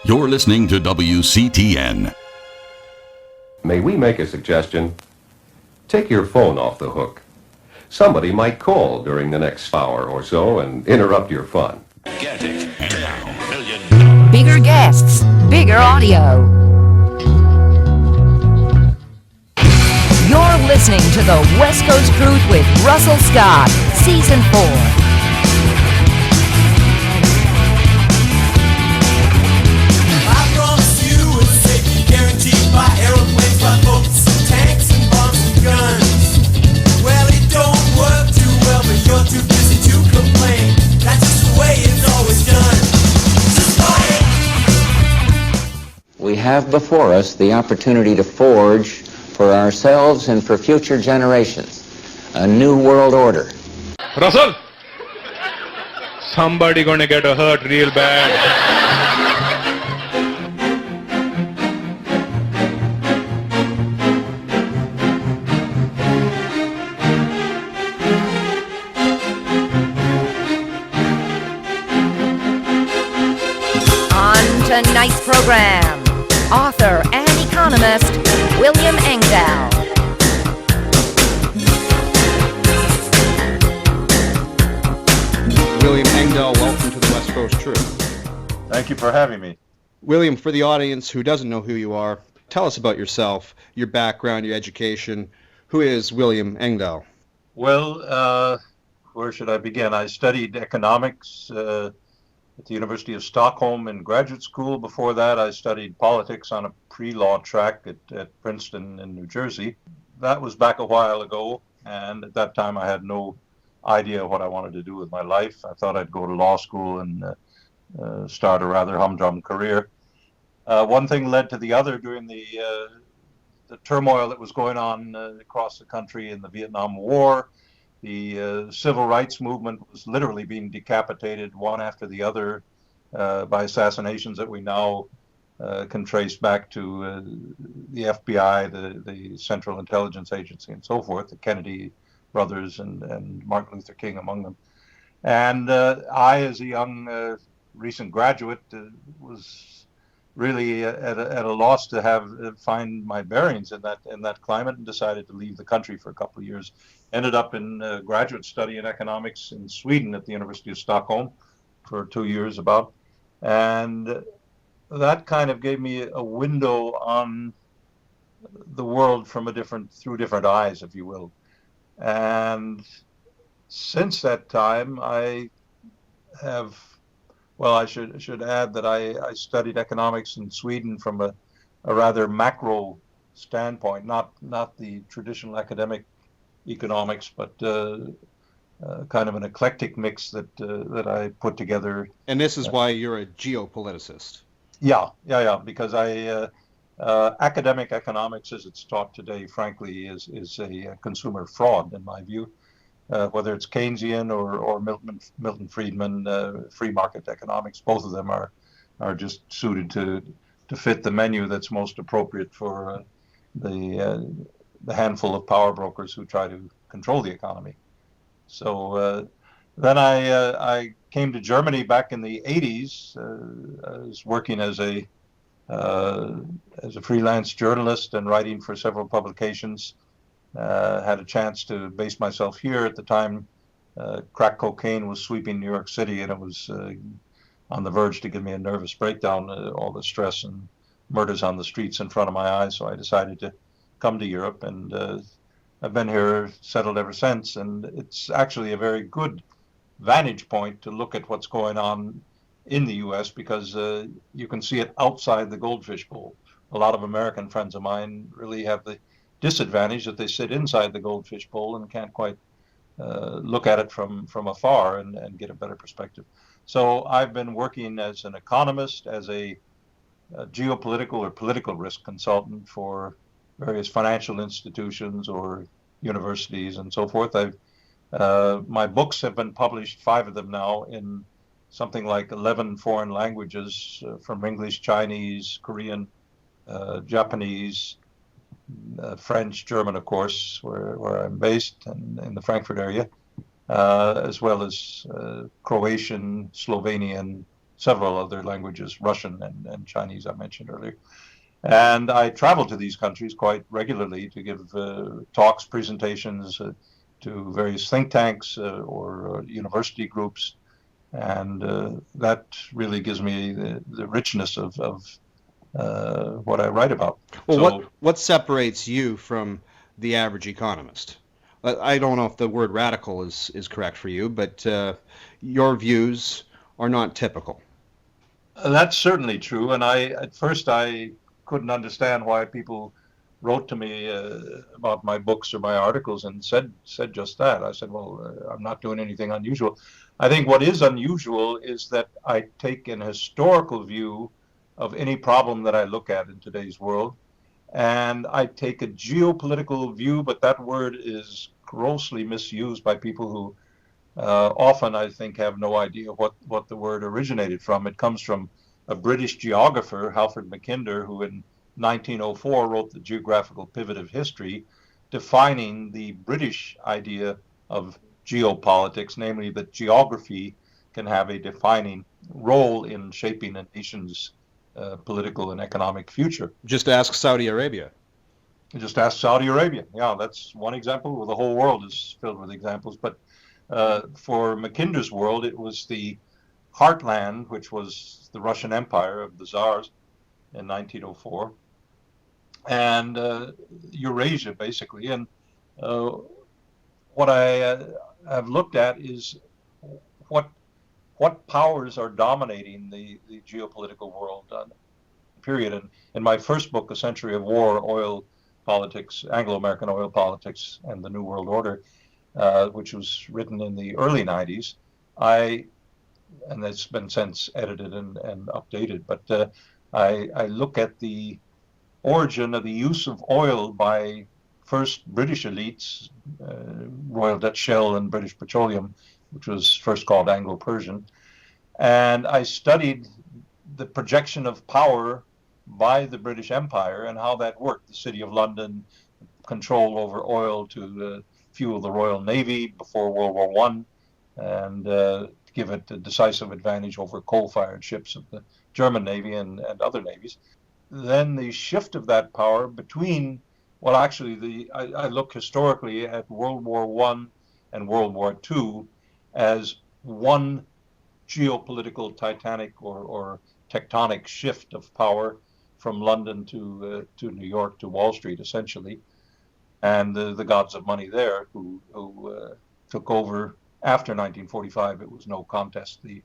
You're listening to WCTN. May we make a suggestion? Take your phone off the hook. Somebody might call during the next hour or so and interrupt your fun. Getting $10 million. Bigger guests, bigger audio. You're listening to the West Coast Truth with Russell Scott, Season 4. By aeroplanes, by boats, and tanks, and bombs and guns. Well, it don't work too well, but you're too busy to complain. That's just the way it's always done. We have before us the opportunity to forge for ourselves and for future generations a new world order. Russell! Somebody gonna get hurt real bad. Tonight's program, author and economist, William Engdahl. William Engdahl, welcome to the West Coast Truth. Thank you for having me. William, for the audience who doesn't know who you are, tell us about yourself, your background, your education. Who is William Engdahl? Well, where should I begin? I studied economics at the University of Stockholm in graduate school. Before that, I studied politics on a pre-law track at Princeton in New Jersey. That was back a while ago, and at that time I had no idea what I wanted to do with my life. I thought I'd go to law school and start a rather humdrum career. One thing led to the other during the turmoil that was going on across the country in the Vietnam War. The civil rights movement was literally being decapitated one after the other by assassinations that we now can trace back to the FBI, the Central Intelligence Agency, and so forth, the Kennedy brothers and Martin Luther King among them. And I, as a young recent graduate, was really at a loss to find my bearings in that climate, and decided to leave the country for a couple of years. Ended up in graduate study in economics in Sweden at the University of Stockholm for 2 years about. And that kind of gave me a window on the world through different eyes, if you will. And since that time, I should add that I studied economics in Sweden from a rather macro standpoint, not the traditional academic economics, but kind of an eclectic mix that I put together. And this is why you're a geopoliticist. Yeah, because academic economics, as it's taught today, frankly, is a consumer fraud, in my view. Whether it's Keynesian or Milton Friedman, free market economics, both of them are just suited to fit the menu that's most appropriate for the handful of power brokers who try to control the economy. So then I came to Germany back in the 80s. I was working as a freelance journalist and writing for several publications. Had a chance to base myself here. At the time, crack cocaine was sweeping New York City, and it was on the verge to give me a nervous breakdown, all the stress and murders on the streets in front of my eyes. So I decided to come to Europe, and I've been here, settled ever since. And it's actually a very good vantage point to look at what's going on in the U.S. because you can see it outside the goldfish bowl. A lot of American friends of mine really have the disadvantage that they sit inside the goldfish bowl and can't quite look at it from afar and get a better perspective. So I've been working as an economist, as a geopolitical or political risk consultant for various financial institutions or universities and so forth. My books have been published, 5 of them now, in something like 11 foreign languages, from English, Chinese, Korean, Japanese, French, German, of course, where I'm based in the Frankfurt area, as well as Croatian, Slovenian, several other languages, Russian and Chinese I mentioned earlier. And I travel to these countries quite regularly to give talks, presentations to various think tanks or university groups. And that really gives me the richness of what I write about. Well, So, what separates you from the average economist? I don't know if the word radical is correct for you, but your views are not typical. that's certainly true. And at first I couldn't understand why people wrote to me about my books or my articles and said just that. I said, well, I'm not doing anything unusual. I think what is unusual is that I take an historical view of any problem that I look at in today's world, and I take a geopolitical view, but that word is grossly misused by people who often, I think, have no idea what the word originated from. It comes from a British geographer, Halford Mackinder, who in 1904 wrote the Geographical Pivot of History, defining the British idea of geopolitics, namely that geography can have a defining role in shaping a nation's political and economic future. Just ask Saudi Arabia. Just ask Saudi Arabia. Yeah, that's one example. Well, the whole world is filled with examples. But for Mackinder's world, it was the heartland, which was the Russian Empire of the Tsars in 1904, and Eurasia, basically. And what I have looked at is what powers are dominating the geopolitical world, period. And in my first book, A Century of War, Oil Politics, Anglo-American Oil Politics, and the New World Order, which was written in the early 90s, and it's been since edited and updated, but I look at the origin of the use of oil by first British elites, Royal Dutch Shell and British Petroleum, which was first called Anglo-Persian, and I studied the projection of power by the British Empire and how that worked. The City of London, control over oil to fuel the Royal Navy before World War One, and give it a decisive advantage over coal-fired ships of the German Navy and other navies. Then the shift of that power between, well, actually, I look historically at World War One and World War Two as one geopolitical titanic or tectonic shift of power from London to New York to Wall Street, essentially, and the gods of money there who took over after 1945. It was no contest. The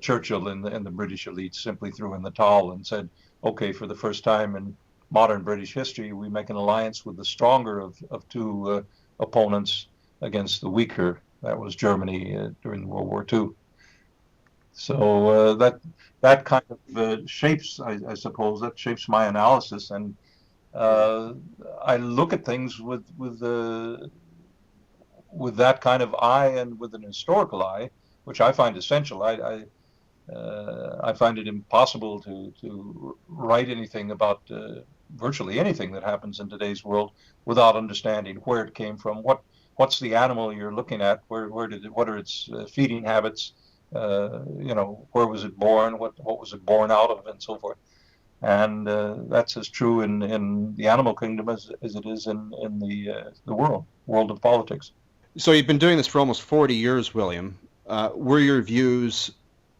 Churchill and the British elites simply threw in the towel and said, okay, for the first time in modern British history, we make an alliance with the stronger of two opponents against the weaker. That was Germany during World War II. So that kind of shapes, I suppose, that shapes my analysis, and I look at things with that kind of eye and with an historical eye, which I find essential. I find it impossible to write anything about virtually anything that happens in today's world without understanding where it came from, what's the animal you're looking at, what are its feeding habits, where was it born, what was it born out of, and so forth. And that's as true in the animal kingdom as it is in the world of politics. So you've been doing this for almost 40 years, William. Were your views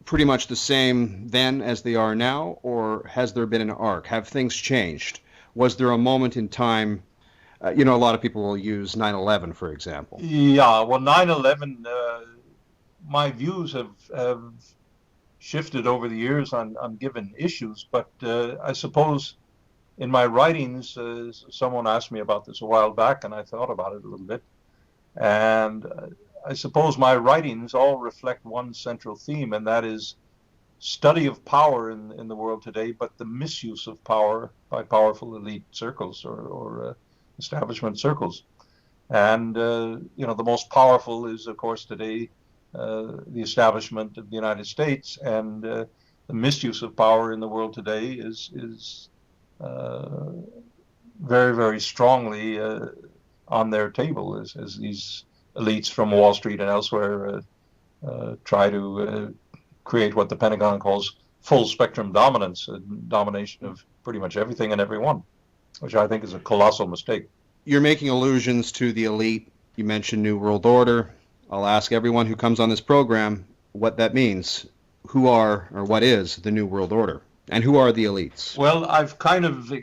pretty much the same then as they are now, or has there been an arc? Have things changed? Was there a moment in time, a lot of people will use 9/11, for example. Yeah, well, 9/11, my views have shifted over the years on given issues, but I suppose in my writings, someone asked me about this a while back, and I thought about it a little bit. And I suppose my writings all reflect one central theme, and that is study of power in the world today, but the misuse of power by powerful elite circles or establishment circles. And, the most powerful is, of course, today the establishment of the United States, and the misuse of power in the world today is very, very strongly on their table as these elites from Wall Street and elsewhere try to create what the Pentagon calls full spectrum dominance, domination of pretty much everything and everyone, which I think is a colossal mistake. You're making allusions to the elite. You mentioned New World Order. I'll ask everyone who comes on this program what that means. Who are, or what is, the New World Order? And who are the elites? Well, I've kind of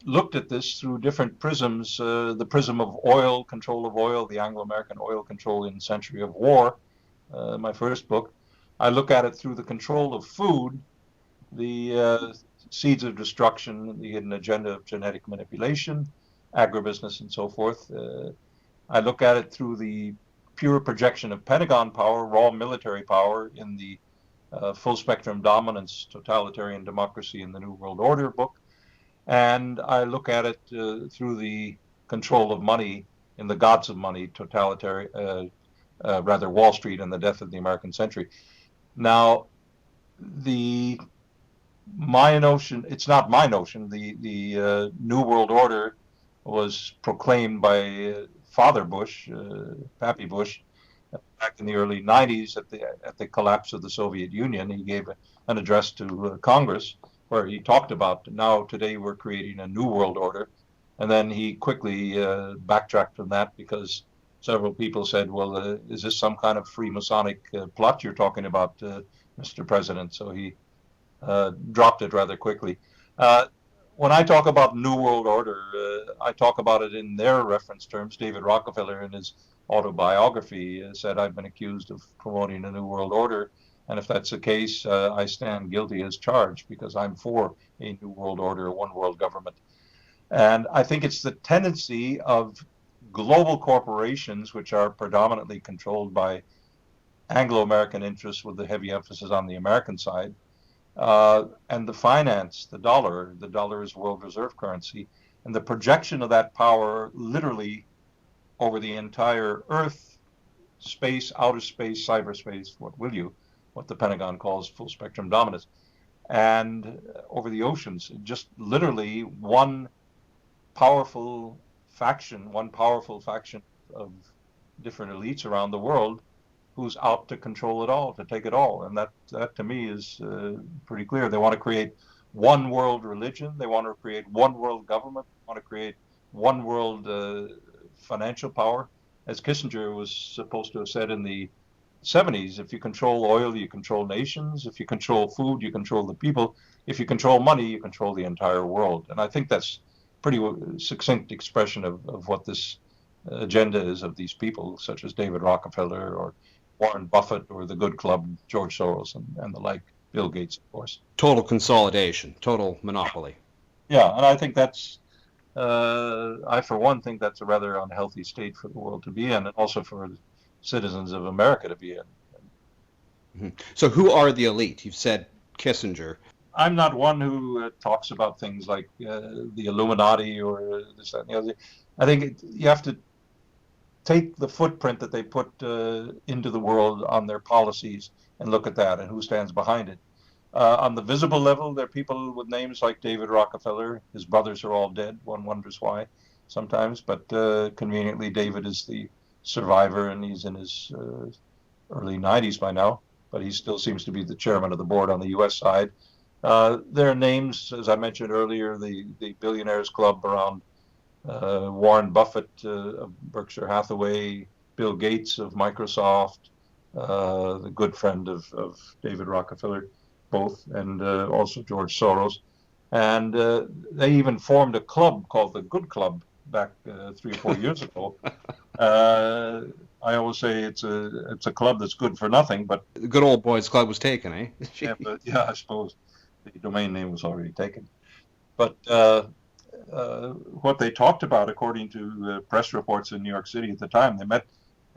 looked at this through different prisms. The prism of oil, control of oil, the Anglo-American Oil Control in Century of War, my first book. I look at it through the control of food, the seeds of destruction, the hidden agenda of genetic manipulation, agribusiness, and so forth. I look at it through the pure projection of Pentagon power, raw military power in the full spectrum dominance, totalitarian democracy in the New World Order book. And I look at it through the control of money in the Gods of Money, totalitarian, Wall Street and the Death of the American Century. Now, my notion, it's not my notion, the New World Order was proclaimed by Father Bush, Pappy Bush, back in the early 90s at the collapse of the Soviet Union. He gave an address to Congress where he talked about, now today we're creating a new world order. And then he quickly backtracked from that because several people said, well, is this some kind of Freemasonic plot you're talking about, Mr. President? So he dropped it rather quickly. When I talk about New World Order, I talk about it in their reference terms. David Rockefeller, in his autobiography, said, I've been accused of promoting a New World Order. And if that's the case, I stand guilty as charged because I'm for a New World Order, a one world government. And I think it's the tendency of global corporations, which are predominantly controlled by Anglo-American interests with the heavy emphasis on the American side, and the finance, the dollar is world reserve currency, and the projection of that power literally over the entire Earth, space, outer space, cyberspace, what the Pentagon calls full spectrum dominance, and over the oceans, just literally one powerful faction of different elites around the world who's out to control it all, to take it all. And that to me is pretty clear. They want to create one world religion. They want to create one world government. They want to create one world financial power. As Kissinger was supposed to have said in the 70s, if you control oil, you control nations. If you control food, you control the people. If you control money, you control the entire world. And I think that's pretty succinct expression of what this agenda is of these people, such as David Rockefeller or Warren Buffett or the Good Club, George Soros and the like, Bill Gates, of course. Total consolidation, total monopoly. Yeah, and I think that's, I for one think that's a rather unhealthy state for the world to be in, and also for citizens of America to be in. Mm-hmm. So who are the elite? You've said Kissinger. I'm not one who talks about things like the Illuminati or this, that, and the other. I think you have to take the footprint that they put into the world on their policies and look at that and who stands behind it. On the visible level, there are people with names like David Rockefeller. His brothers are all dead. One wonders why sometimes, but conveniently David is the survivor and he's in his early 90s by now, but he still seems to be the chairman of the board on the U.S. side. There are names, as I mentioned earlier, the Billionaires Club around Warren Buffett of Berkshire Hathaway, Bill Gates of Microsoft, the good friend of David Rockefeller, both, and also George Soros. And they even formed a club called the Good Club back 3 or 4 years ago. I always say it's a club that's good for nothing, but The Good Old Boys Club was taken, eh? yeah, I suppose the domain name was already taken. But what they talked about, according to press reports in New York City at the time, they met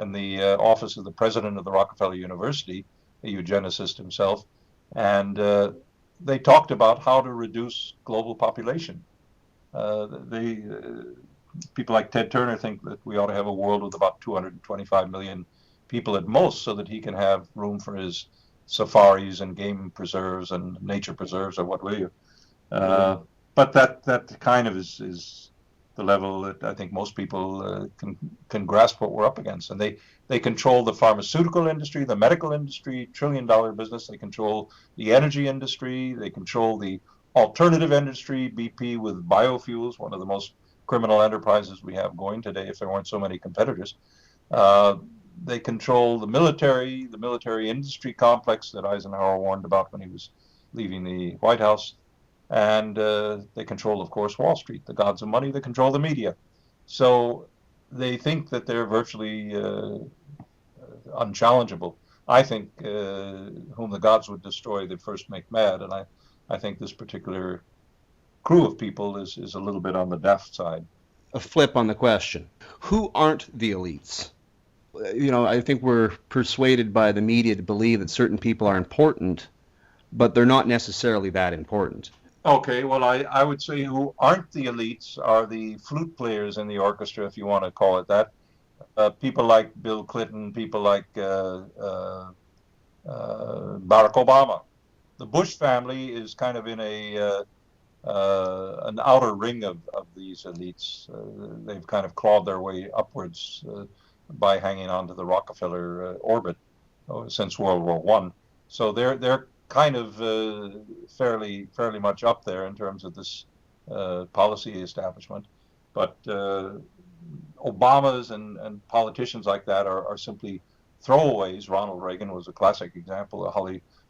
in the office of the president of the Rockefeller University, a eugenicist himself, and they talked about how to reduce global population. People like Ted Turner think that we ought to have a world with about 225 million people at most so that he can have room for his safaris and game preserves and nature preserves or what will you. But that kind of is the level that I think most people can grasp what we're up against. And they control the pharmaceutical industry, the medical industry, trillion-dollar business. They control the energy industry. They control the alternative industry, BP with biofuels, one of the most criminal enterprises we have going today if there weren't so many competitors. They control the military industry complex that Eisenhower warned about when he was leaving the White House. And they control, of course, Wall Street, the gods of money. They control the media. So they think that they're virtually unchallengeable. I think whom the gods would destroy, they first make mad. And I think this particular crew of people is a little bit on the daft side. A flip on the question. Who aren't the elites? I think we're persuaded by the media to believe that certain people are important, but they're not necessarily that important. Okay, well, I would say who aren't the elites are the flute players in the orchestra, if you want to call it that. People like Bill Clinton, people like Barack Obama. The Bush family is kind of in an outer ring of these elites. They've kind of clawed their way upwards by hanging on to the Rockefeller orbit since World War I. So they're kind of fairly much up there in terms of this policy establishment. But Obamas and politicians like that are simply throwaways. Ronald Reagan was a classic example, a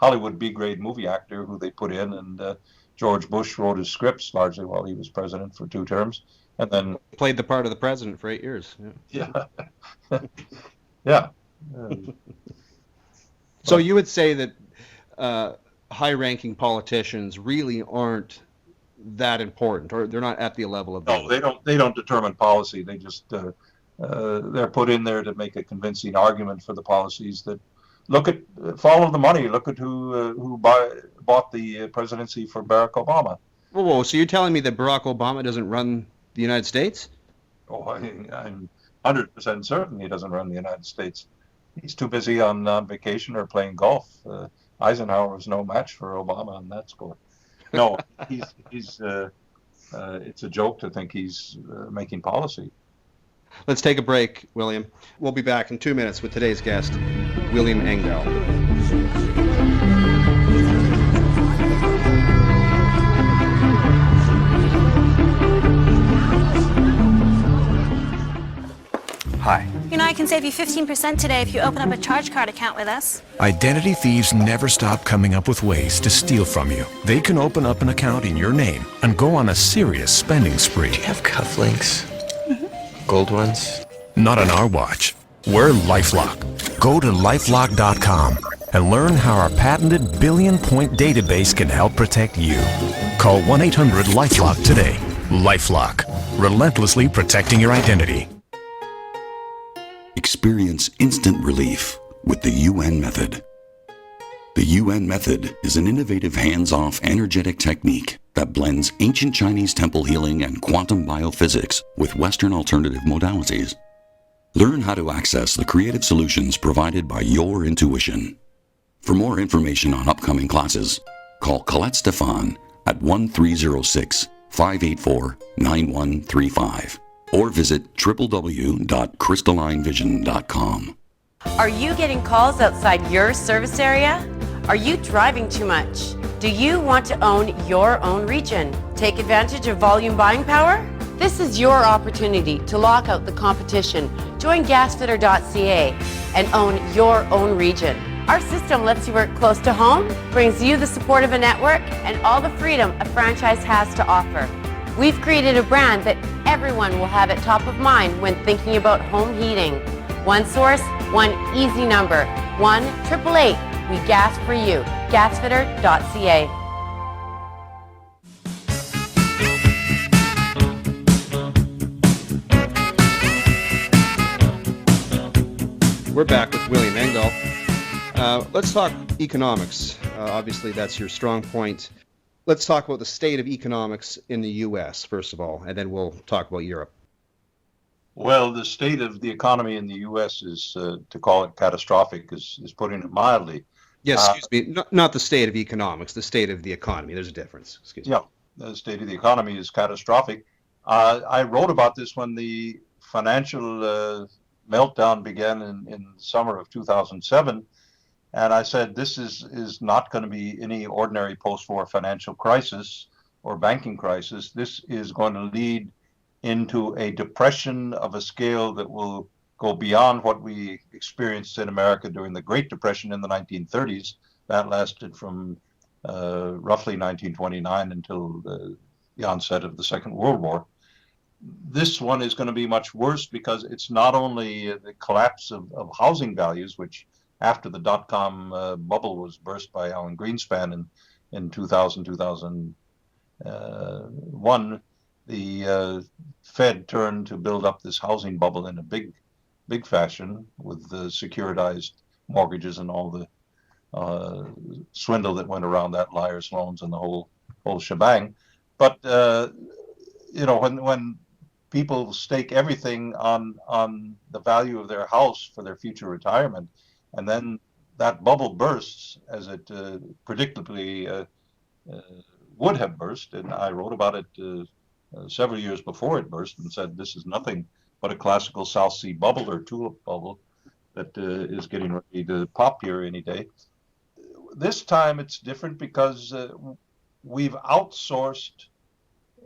Hollywood B-grade movie actor who they put in, and George Bush wrote his scripts largely while he was president for 2 terms, and then played the part of the president for 8 years. Yeah. Yeah. So you would say that high-ranking politicians really aren't that important, or they're not at the level of. No, they don't determine policy. They just they're put in there to make a convincing argument for the policies. That follow the money. Look at who bought the presidency for Barack Obama. Whoa! So you're telling me that Barack Obama doesn't run the United States? Oh, I'm 100% certain he doesn't run the United States. He's too busy on vacation or playing golf. Eisenhower was no match for Obama on that score. No, he's it's a joke to think he's making policy. Let's take a break, William. We'll be back in 2 minutes with today's guest, William Engdahl. Hi. I can save you 15% today if you open up a charge card account with us. Identity thieves never stop coming up with ways to steal from you. They can open up an account in your name and go on a serious spending spree. Do you have cufflinks? Gold ones? Not on our watch. We're LifeLock. Go to lifelock.com and learn how our patented billion-point database can help protect you. Call 1-800-LifeLock today. LifeLock. Relentlessly protecting your identity. Experience instant relief with the UN method. The UN method is an innovative hands-off energetic technique that blends ancient Chinese temple healing and quantum biophysics with Western alternative modalities. Learn how to access the creative solutions provided by your intuition. For more information on upcoming classes, call Colette Stefan at 1306-584-9135 or visit www.crystallinevision.com. Are you getting calls outside your service area? Are you driving too much? Do you want to own your own region? Take advantage of volume buying power? This is your opportunity to lock out the competition. Join gasfitter.ca and own your own region. Our system lets you work close to home, brings you the support of a network, and all the freedom a franchise has to offer. We've created a brand that everyone will have at top of mind when thinking about home heating. One source, one easy number, 1-888. We gas for you. Gasfitter.ca. We're back with William Engdahl. Let's talk economics. Obviously, that's your strong point. Let's talk about the state of economics in the U.S., first of all, and then we'll talk about Europe. Well, the state of the economy in the U.S. is, to call it catastrophic, is putting it mildly. Yes, excuse me, not the state of economics, the state of the economy. There's a difference. Excuse me. Yeah, the state of the economy is catastrophic. I wrote about this when the financial meltdown began in summer of 2007, and I said this is not going to be any ordinary post-war financial crisis or banking crisis. This is going to lead into a depression of a scale that will go beyond what we experienced in America during the Great Depression in the 1930s. That lasted from roughly 1929 until the onset of the Second World War. This one is going to be much worse because it's not only the collapse of housing values, which after the dot-com bubble was burst by Alan Greenspan in 2000, 2001, the Fed turned to build up this housing bubble in a big fashion with the securitized mortgages and all the swindle that went around that, liar's loans and the whole shebang. But when people stake everything on the value of their house for their future retirement, and then that bubble bursts, as it predictably would have burst, and I wrote about it several years before it burst and said this is nothing but a classical South Sea bubble or tulip bubble that is getting ready to pop here any day. This time it's different because we've outsourced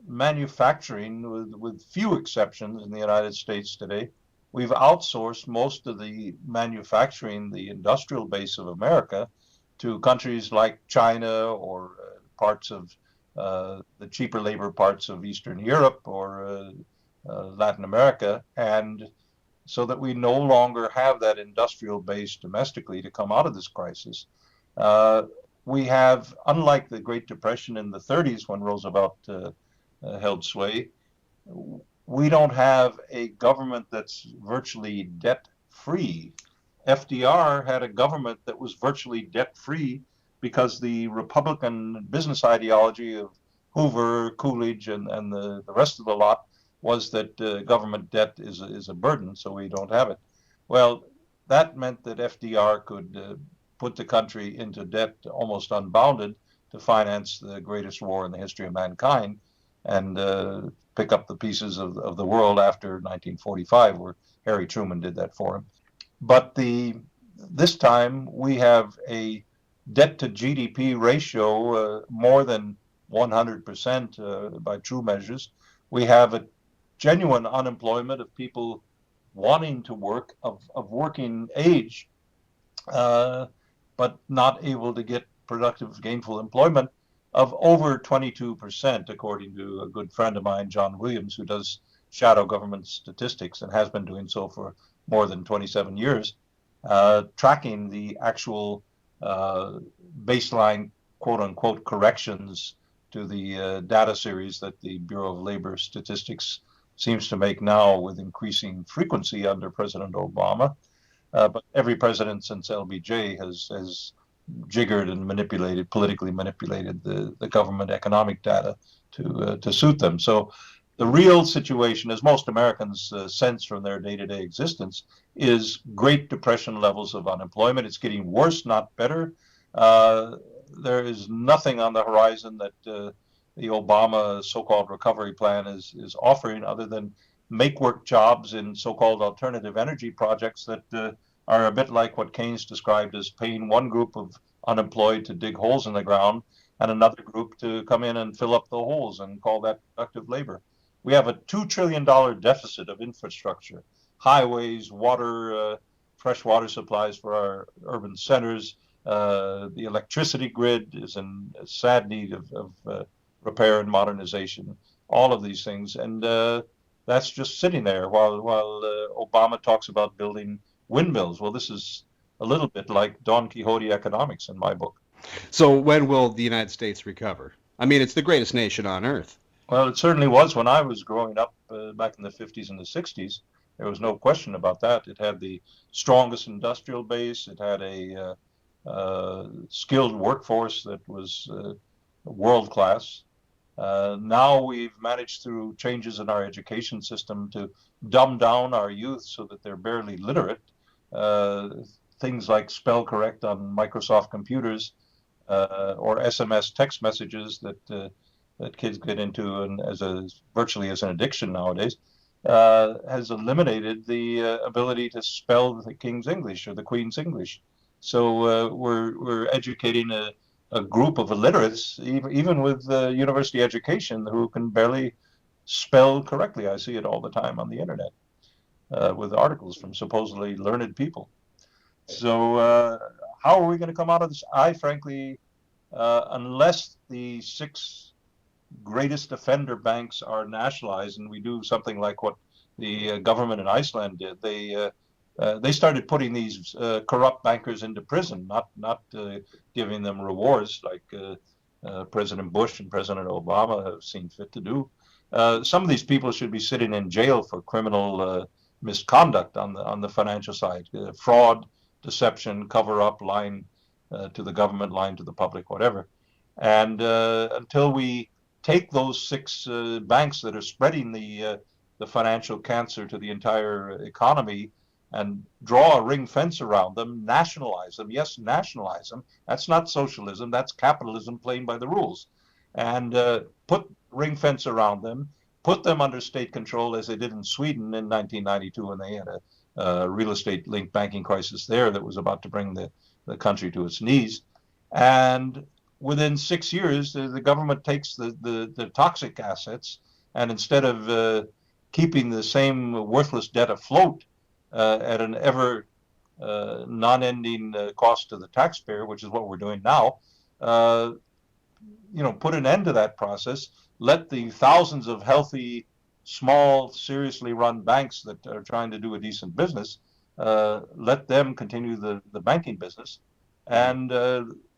manufacturing with few exceptions in the United States today. We've outsourced most of the manufacturing, the industrial base of America, to countries like China or parts of the cheaper labor parts of Eastern Europe or Latin America, and so that we no longer have that industrial base domestically to come out of this crisis. We have, unlike the Great Depression in the 30s when Roosevelt held sway, we don't have a government that's virtually debt-free. FDR had a government that was virtually debt-free because the Republican business ideology of Hoover, Coolidge, and the rest of the lot was that government debt is a burden, so we don't have it. Well, that meant that FDR could put the country into debt almost unbounded to finance the greatest war in the history of mankind and pick up the pieces of the world after 1945, where Harry Truman did that for him. But this time we have a debt to GDP ratio more than 100% by true measures. We have a genuine unemployment of people wanting to work, of working age, but not able to get productive, gainful employment of over 22%, according to a good friend of mine, John Williams, who does shadow government statistics and has been doing so for more than 27 years, tracking the actual baseline, quote-unquote, corrections to the data series that the Bureau of Labor Statistics seems to make now with increasing frequency under President Obama. But every president since LBJ has jiggered and manipulated, politically manipulated the government economic data to suit them. So the real situation, as most Americans sense from their day-to-day existence, is Great Depression levels of unemployment. It's getting worse, not better. There is nothing on the horizon that the Obama so-called recovery plan is offering other than make-work jobs in so-called alternative energy projects that are a bit like what Keynes described as paying one group of unemployed to dig holes in the ground and another group to come in and fill up the holes and call that productive labor. We have a $2 trillion deficit of infrastructure, highways, water, fresh water supplies for our urban centers. The electricity grid is in sad need of repair and modernization, all of these things. And that's just sitting there while Obama talks about building windmills. Well, this is a little bit like Don Quixote economics in my book. So when will the United States recover? I mean, it's the greatest nation on earth. Well, it certainly was when I was growing up back in the 50s and the 60s. There was no question about that. It had the strongest industrial base. It had a skilled workforce that was world class. Now we've managed through changes in our education system to dumb down our youth so that they're barely literate. Things like spell correct on Microsoft computers or SMS text messages that that kids get into and virtually as an addiction nowadays, has eliminated the ability to spell the King's English or the Queen's English. So we're educating a group of illiterates, even with university education, who can barely spell correctly. I see it all the time on the internet with articles from supposedly learned people. So how are we going to come out of this? I frankly, unless the 6 greatest offender banks are nationalized and we do something like what the government in Iceland did, they started putting these corrupt bankers into prison, not giving them rewards like President Bush and President Obama have seen fit to do. Some of these people should be sitting in jail for criminal misconduct on the financial side, fraud, deception, cover up, lying to the government, lying to the public, whatever. And until we take those 6 banks that are spreading the financial cancer to the entire economy and draw a ring fence around them, nationalize them. Yes, nationalize them. That's not socialism. That's capitalism playing by the rules. And put ring fence around them, put them under state control as they did in Sweden in 1992 when they had a real estate-linked banking crisis there that was about to bring the country to its knees. And within 6 years, the government takes the toxic assets, and instead of keeping the same worthless debt afloat at an ever non-ending cost to the taxpayer, which is what we're doing now, put an end to that process. Let the thousands of healthy, small, seriously run banks that are trying to do a decent business, let them continue the banking business. And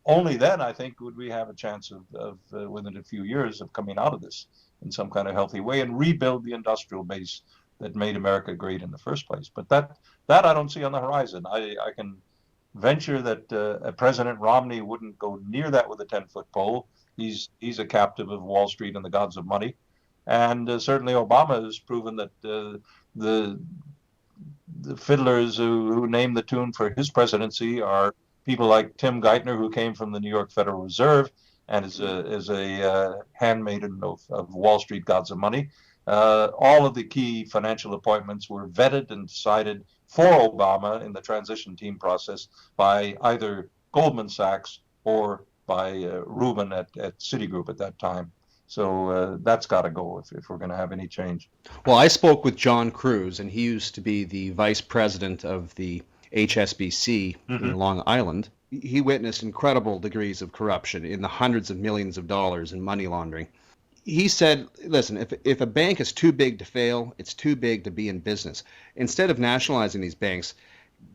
only then, I think, would we have a chance of within a few years of coming out of this in some kind of healthy way and rebuild the industrial base that made America great in the first place. But that I don't see on the horizon. I can venture that a President Romney wouldn't go near that with a 10-foot pole. He's a captive of Wall Street and the gods of money. And certainly Obama has proven that the fiddlers who named the tune for his presidency are people like Tim Geithner, who came from the New York Federal Reserve and is a handmaiden of Wall Street gods of money. All of the key financial appointments were vetted and decided for Obama in the transition team process by either Goldman Sachs or by Rubin at Citigroup at that time. So that's got to go if we're going to have any change. Well, I spoke with John Cruz, and he used to be the vice president of the HSBC in Long Island. He witnessed incredible degrees of corruption in the hundreds of millions of dollars in money laundering. He said, listen, if a bank is too big to fail, it's too big to be in business. Instead of nationalizing these banks,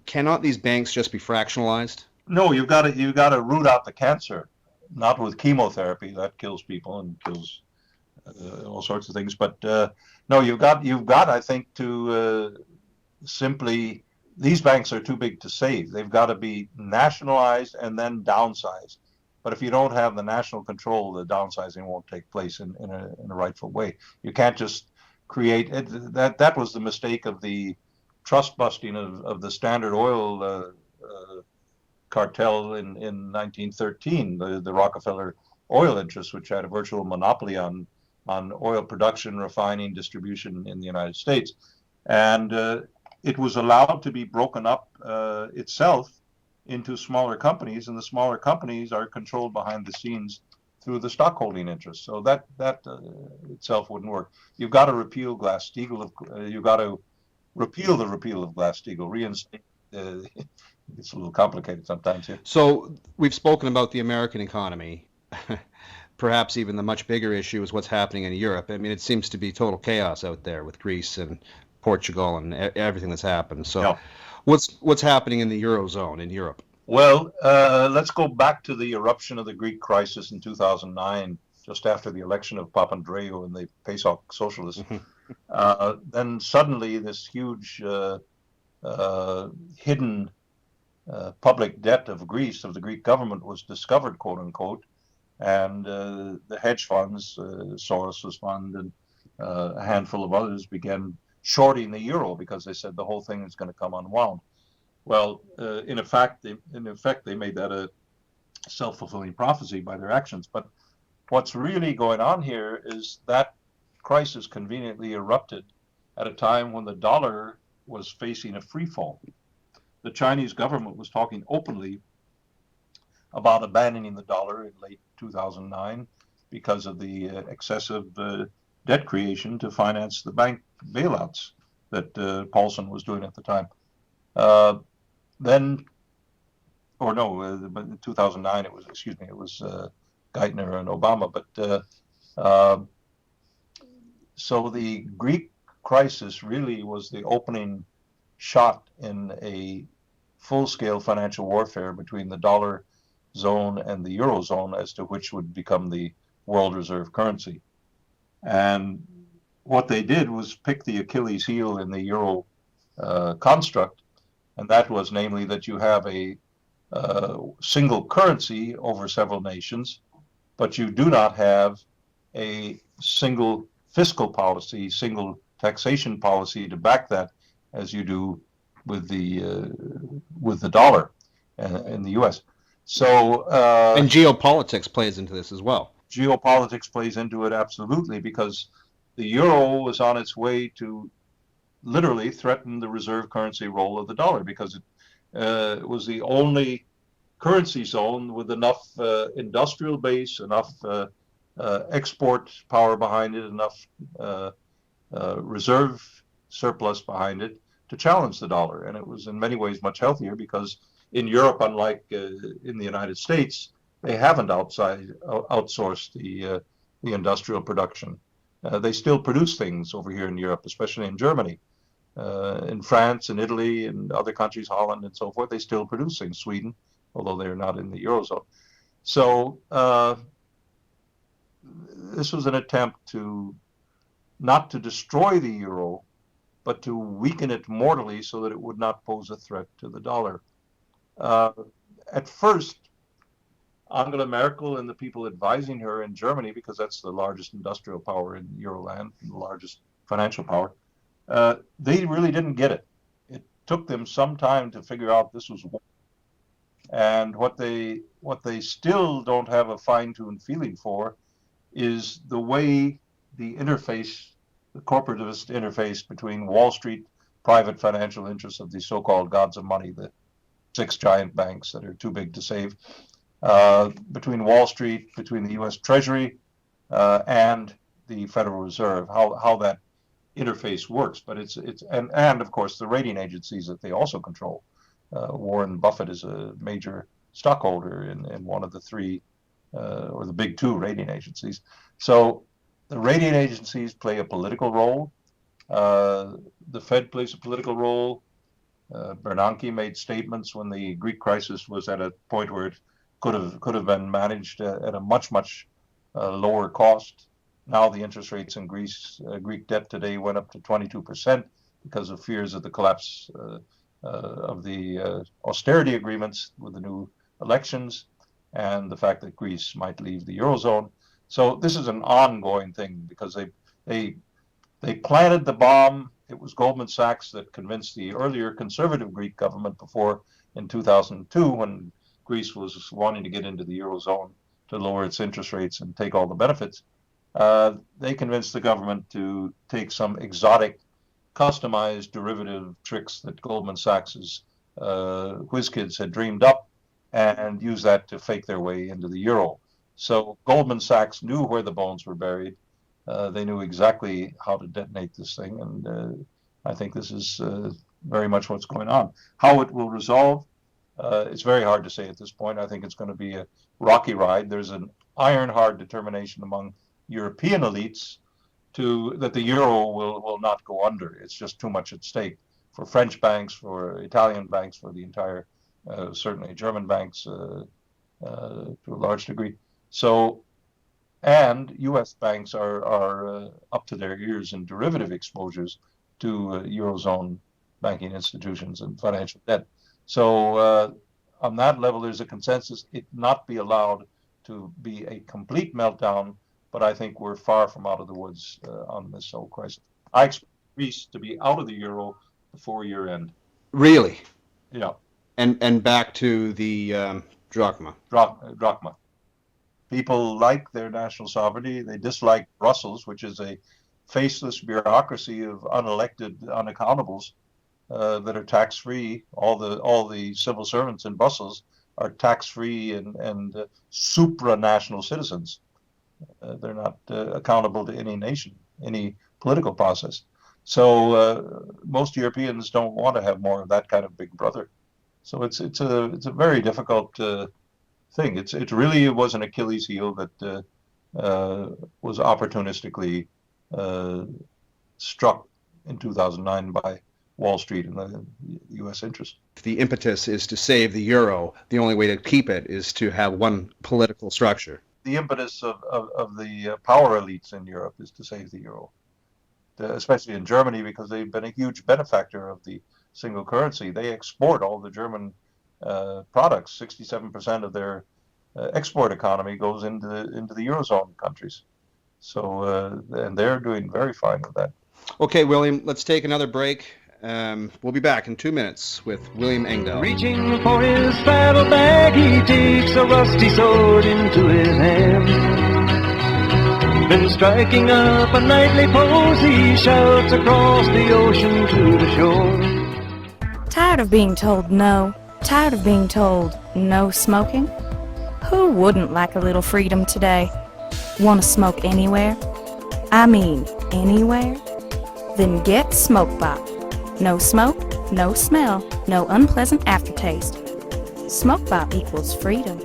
cannot these banks just be fractionalized? No, you've got to root out the cancer, not with chemotherapy. That kills people and kills all sorts of things. But no, you've got, I think, to simply, these banks are too big to save. They've got to be nationalized and then downsized. But if you don't have the national control, the downsizing won't take place in a rightful way. You can't just create it. That was the mistake of the trust busting of the Standard Oil cartel in 1913, the Rockefeller oil interests, which had a virtual monopoly on oil production, refining, distribution in the United States. And it was allowed to be broken up itself into smaller companies, and the smaller companies are controlled behind the scenes through the stockholding interest. So that itself wouldn't work. You've got to repeal Glass-Steagall. You've got to repeal the repeal of Glass-Steagall. Reinstate. It's a little complicated sometimes here. So we've spoken about the American economy. Perhaps even the much bigger issue is what's happening in Europe. I mean, it seems to be total chaos out there with Greece and Portugal and everything that's happened. So yeah. What's happening in the Eurozone in Europe? Well, let's go back to the eruption of the Greek crisis in 2009, just after the election of Papandreou and the PASOK socialists. Then suddenly this huge hidden public debt of Greece, of the Greek government, was discovered, quote unquote, and the hedge funds, Soros's fund and a handful of others, began shorting the euro because they said the whole thing is going to come unwound. Well, in effect, they made that a self-fulfilling prophecy by their actions. But what's really going on here is that crisis conveniently erupted at a time when the dollar was facing a free fall. The Chinese government was talking openly about abandoning the dollar in late 2009 because of the excessive debt creation to finance the bank bailouts that Paulson was doing at the time. Then, or no, but in 2009 it was, it was Geithner and Obama. But so the Greek crisis really was the opening shot in a full-scale financial warfare between the dollar zone and the eurozone as to which would become the world reserve currency. And what they did was pick the Achilles heel in the euro construct, and that was namely that you have a single currency over several nations, but you do not have a single fiscal policy, single taxation policy to back that, as you do with the dollar in the U.S. So and geopolitics plays into this as well. Geopolitics plays into it absolutely, because the euro was on its way to literally threaten the reserve currency role of the dollar, because it was the only currency zone with enough industrial base, enough export power behind it, enough reserve surplus behind it to challenge the dollar. And it was in many ways much healthier, because in Europe, unlike in the United States, they haven't outsourced the industrial production. They still produce things over here in Europe, especially in Germany. In France and Italy and other countries, Holland and so forth, they still produce things. Sweden, although they're not in the Eurozone. So this was an attempt to not to destroy the euro, but to weaken it mortally so that it would not pose a threat to the dollar. At first, Angela Merkel and the people advising her in Germany, because that's the largest industrial power in Euroland, the largest financial power, they really didn't get it. It took them some time to figure out this was war. And what they still don't have a fine-tuned feeling for is the way the interface, the corporativist interface between Wall Street, private financial interests of the so-called gods of money, the 6 giant banks that are too big to save, between Wall Street, between the U.S. Treasury, and the Federal Reserve, how that interface works. But and of course the rating agencies that they also control. Warren Buffett is a major stockholder in one of the 3 or the big 2 rating agencies. So the rating agencies play a political role. The Fed plays a political role. Bernanke made statements when the Greek crisis was at a point where it could have been managed at a much lower cost. Now the interest rates in Greek debt today went up to 22% because of fears of the collapse of the austerity agreements with the new elections, and the fact that Greece might leave the Eurozone. So this is an ongoing thing, because they planted the bomb. It was Goldman Sachs that convinced the earlier conservative Greek government before in 2002, when Greece was wanting to get into the Eurozone to lower its interest rates and take all the benefits. They convinced the government to take some exotic, customized derivative tricks that Goldman Sachs's whiz kids had dreamed up, and use that to fake their way into the euro. So Goldman Sachs knew where the bones were buried. They knew exactly how to detonate this thing, and I think this is very much what's going on. How it will resolve, it's very hard to say at this point. I think it's going to be a rocky ride. There's an iron-hard determination among European elites that the euro will not go under. It's just too much at stake for French banks, for Italian banks, for the entire, certainly German banks to a large degree. So, and U.S. banks are up to their ears in derivative exposures to Eurozone banking institutions and financial debt. So on that level, there's a consensus it not be allowed to be a complete meltdown, but I think we're far from out of the woods on this whole crisis. I expect Greece to be out of the euro before year end. Really? Yeah. And back to the drachma. Drachma. People like their national sovereignty. They dislike Brussels, which is a faceless bureaucracy of unelected unaccountables that are tax-free. All the civil servants in Brussels are tax-free and supranational citizens. They're not accountable to any nation, any political process. So most Europeans don't want to have more of that kind of big brother. So it's a very difficult thing. It really was an Achilles heel that was opportunistically struck in 2009 by Wall Street and the U.S. interest. If the impetus is to save the euro, the only way to keep it is to have one political structure. The impetus of the power elites in Europe is to save the euro, especially in Germany, because they've been a huge benefactor of the single currency. They export all the German products. 67% of their export economy goes into the Eurozone countries. So, and they're doing very fine with that. Okay, William, let's take another break. We'll be back in 2 minutes with William Engdahl. Reaching for his saddlebag, he takes a rusty sword into his hand. Then striking up a nightly pose, he shouts across the ocean to the shore. Tired of being told no? Tired of being told no smoking? Who wouldn't like a little freedom today? Want to smoke anywhere? I mean, anywhere? Then get SmokeBot. No smoke, no smell, no unpleasant aftertaste. SmokeBot equals freedom.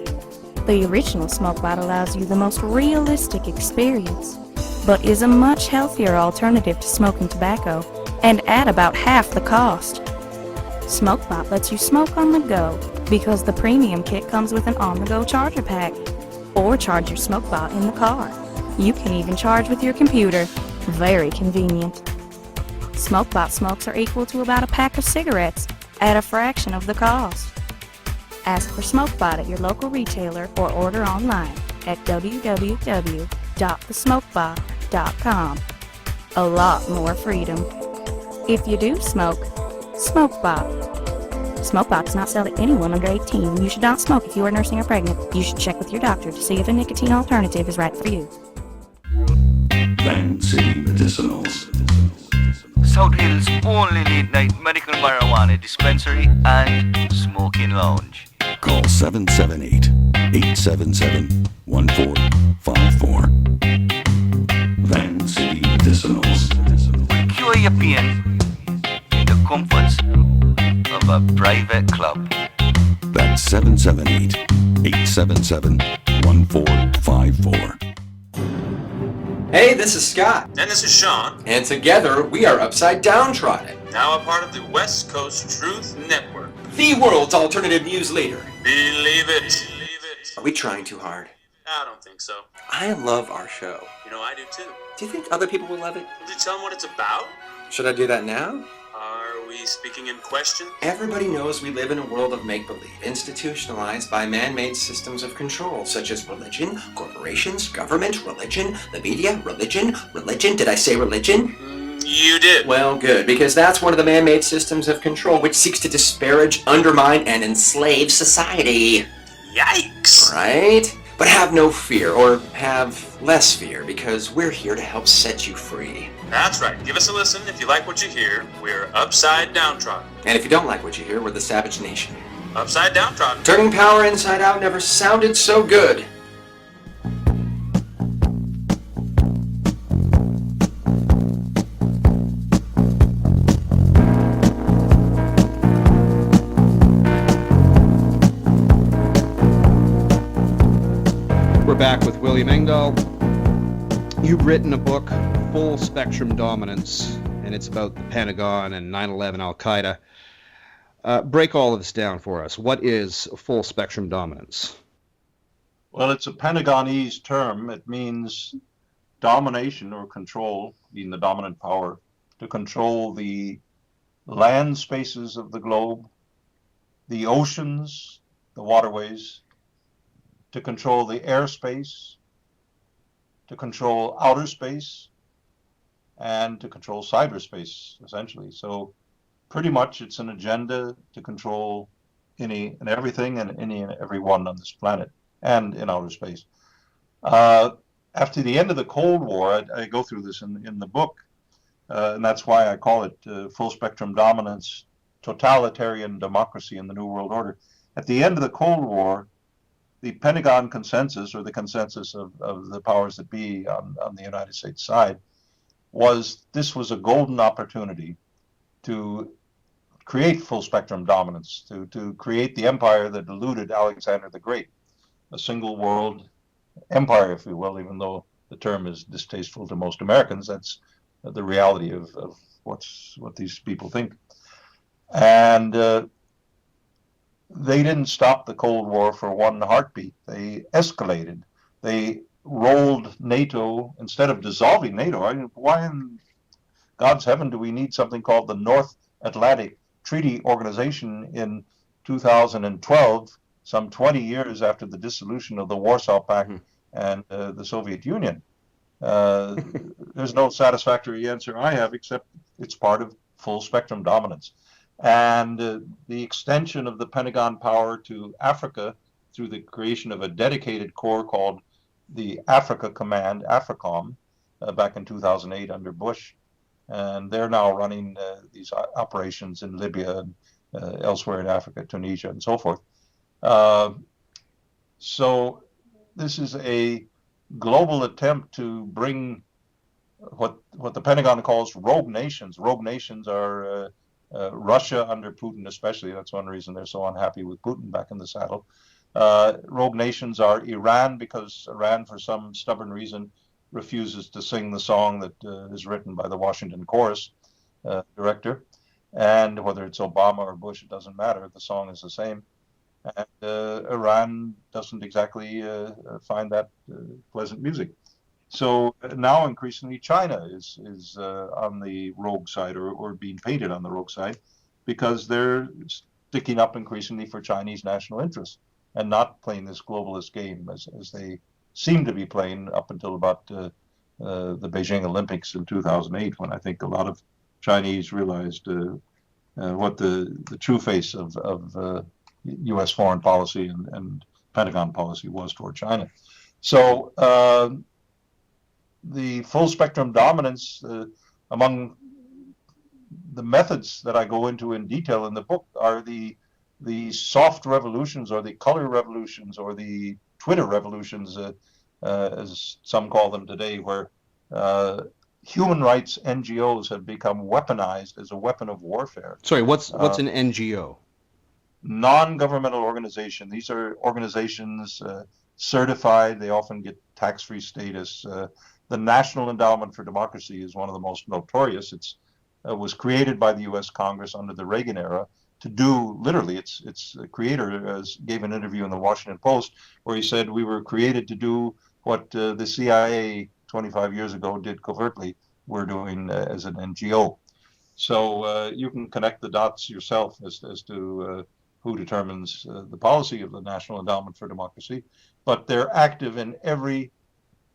The original SmokeBot allows you the most realistic experience, but is a much healthier alternative to smoking tobacco, and at about half the cost. SmokeBot lets you smoke on the go, because the premium kit comes with an on-the-go charger pack, or charge your SmokeBot in the car. You can even charge with your computer. Very convenient. SmokeBot smokes are equal to about a pack of cigarettes at a fraction of the cost. Ask for SmokeBot at your local retailer or order online at www.thesmokebot.com. A lot more freedom. If you do smoke, SmokeBot. SmokeBot does not sell to anyone under 18. You should not smoke if you are nursing or pregnant. You should check with your doctor to see if a nicotine alternative is right for you. Van City Medicinals. South Hill's only late-night medical marijuana dispensary and smoking lounge. Call 778-877-1454. Van City Medicinals. Cure your pain in the comforts of a private club. That's 778-877-1454. Hey, this is Scott. And this is Sean. And together, we are Upside Downtrodden. Now a part of the West Coast Truth Network. The world's alternative news leader. Believe it. Are we trying too hard? I don't think so. I love our show. You know, I do too. Do you think other people will love it? Did you tell them what it's about? Should I do that now? Are we speaking in question? Everybody knows we live in a world of make-believe, institutionalized by man-made systems of control, such as religion, corporations, government, religion, the media, religion. Did I say religion? You did. Well, good, because that's one of the man-made systems of control which seeks to disparage, undermine, and enslave society. Yikes! Right? But have no fear, or have less fear, because we're here to help set you free. That's right. Give us a listen if you like what you hear. We're Upside Downtrodden. And if you don't like what you hear, we're the Savage Nation. Upside Downtrodden. Turning power inside out never sounded so good. We're back with William Engdahl. You've written a book, Full Spectrum Dominance, and it's about the Pentagon and 9/11 Al-Qaeda. Break all of this down for us. What is full spectrum dominance? Well, it's a Pentagonese term. It means domination or control, being the dominant power, to control the land spaces of the globe, the oceans, the waterways, to control the airspace, to control outer space, and to control cyberspace, essentially. So pretty much it's an agenda to control any and everything and any and everyone on this planet and in outer space. After the end of the Cold War, I go through this in the book, and that's why I call it full spectrum dominance, totalitarian democracy in the New World Order. At the end of the Cold War, the Pentagon consensus, or the consensus of the powers that be on the United States side, was this was a golden opportunity to create full spectrum dominance, to create the empire that eluded Alexander the Great, a single world empire, if you will, even though the term is distasteful to most Americans. That's the reality of what these people think. And they didn't stop the Cold War for one heartbeat. They escalated. They rolled NATO, instead of dissolving NATO. I mean, why in God's heaven do we need something called the North Atlantic Treaty Organization in 2012, some 20 years after the dissolution of the Warsaw Pact and the Soviet Union? There's no satisfactory answer I have, except it's part of full spectrum dominance. And the extension of the Pentagon power to Africa through the creation of a dedicated corps called the Africa Command, AFRICOM, back in 2008 under Bush. And they're now running these operations in Libya and elsewhere in Africa, Tunisia, and so forth. So this is a global attempt to bring what the Pentagon calls rogue nations. Rogue nations are Russia under Putin especially. That's one reason they're so unhappy with Putin back in the saddle. Rogue nations are Iran, because Iran, for some stubborn reason, refuses to sing the song that is written by the Washington Chorus director. And whether it's Obama or Bush, it doesn't matter. The song is the same. And Iran doesn't exactly find that pleasant music. So now increasingly China is on the rogue side, or being painted on the rogue side, because they're sticking up increasingly for Chinese national interests and not playing this globalist game as they seem to be playing up until about the Beijing Olympics in 2008, when I think a lot of Chinese realized what the true face of U.S. foreign policy and Pentagon policy was toward China. So the full spectrum dominance among the methods that I go into in detail in the book are the soft revolutions, or the color revolutions, or the Twitter revolutions, as some call them today, where human rights NGOs have become weaponized as a weapon of warfare. Sorry, what's an NGO? Non-governmental organization. These are organizations certified. They often get tax-free status. The National Endowment for Democracy is one of the most notorious. It was created by the U.S. Congress under the Reagan era to do, literally, its creator gave an interview in the Washington Post where he said, we were created to do what the CIA 25 years ago did covertly. We're doing as an NGO. So you can connect the dots yourself as to who determines the policy of the National Endowment for Democracy. But they're active in every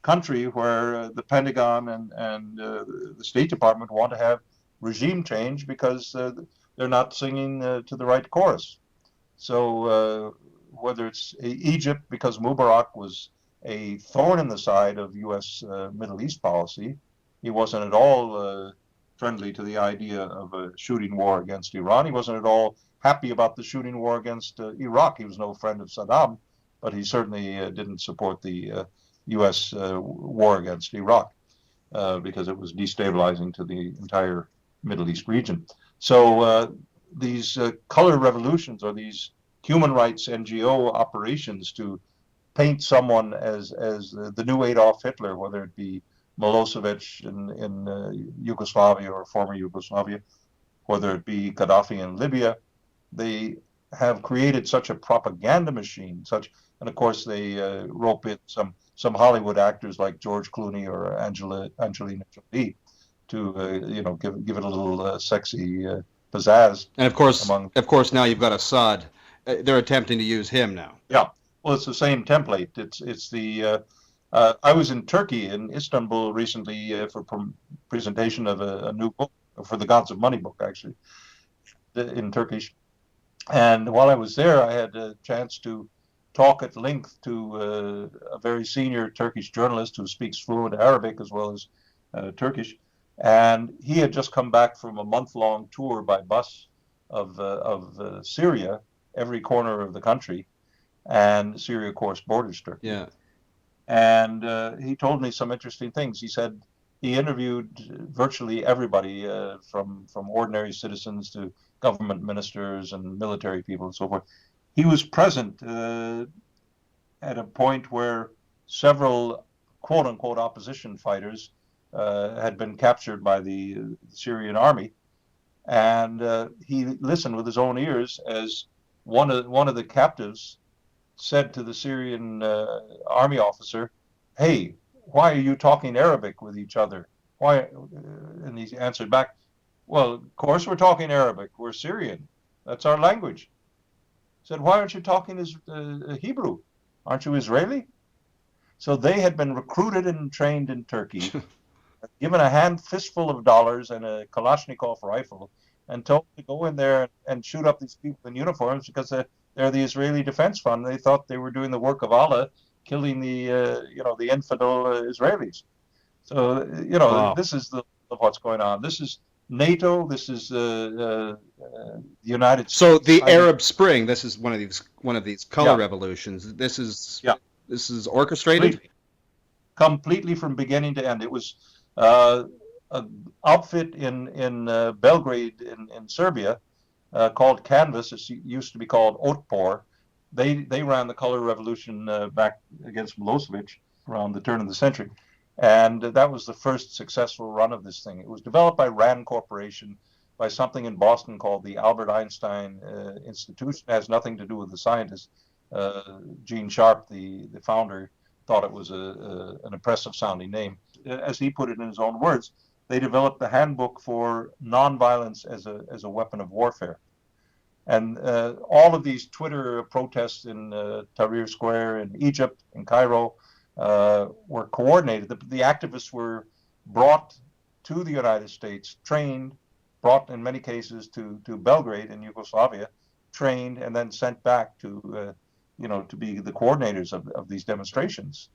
country where the Pentagon and the State Department want to have regime change, because they're not singing to the right chorus. So whether it's Egypt, because Mubarak was a thorn in the side of U.S. Middle East policy, he wasn't at all friendly to the idea of a shooting war against Iran. He wasn't at all happy about the shooting war against Iraq. He was no friend of Saddam, but he certainly didn't support the U.S. War against Iraq because it was destabilizing to the entire Middle East region. So these color revolutions, or these human rights NGO operations to paint someone as the new Adolf Hitler, whether it be Milosevic in Yugoslavia or former Yugoslavia, whether it be Gaddafi in Libya, they have created such a propaganda machine, and of course they rope in some Hollywood actors like George Clooney or Angelina Jolie to give it a little sexy pizzazz. And of course now you've got Assad. They're attempting to use him now. Yeah, well, it's the same template. It's the I was in Turkey, in Istanbul recently for presentation of a new book, for the Gods of Money book, actually, in Turkish. And while I was there, I had a chance to talk at length to a very senior Turkish journalist who speaks fluent Arabic as well as Turkish. And he had just come back from a month-long tour by bus of Syria, every corner of the country. And Syria, of course, borders Turkey. Yeah. And he told me some interesting things. He said he interviewed virtually everybody, from ordinary citizens to government ministers and military people and so forth. He was present at a point where several quote-unquote opposition fighters had been captured by the Syrian army, and he listened with his own ears as one of the captives said to the Syrian army officer, "Hey, why are you talking Arabic with each other? Why?" And he answered back, "Well, of course we're talking Arabic. We're Syrian. That's our language." He said, "Why aren't you talking Hebrew? Aren't you Israeli?" So they had been recruited and trained in Turkey, given a fistful of dollars and a Kalashnikov rifle, and told to go in there and shoot up these people in uniforms because they're the Israeli Defense Fund. They thought they were doing the work of Allah, killing the infidel Israelis. So Wow. This is what's going on. This is NATO. This is the United States. So the Arab Spring. This is one of these color revolutions. This is orchestrated. Completely from beginning to end. It was an outfit in Belgrade in Serbia called Canvas. It used to be called Otpor. They ran the color revolution back against Milosevic around the turn of the century. And that was the first successful run of this thing. It was developed by RAND Corporation, by something in Boston called the Albert Einstein Institution. It has nothing to do with the scientists. Gene Sharp, the founder, thought it was an impressive sounding name. As he put it in his own words, they developed the handbook for nonviolence as a weapon of warfare. And all of these Twitter protests in Tahrir Square in Egypt, in Cairo, were coordinated. The activists were brought to the United States, trained, brought in many cases to Belgrade in Yugoslavia, trained, and then sent back to be the coordinators of these demonstrations.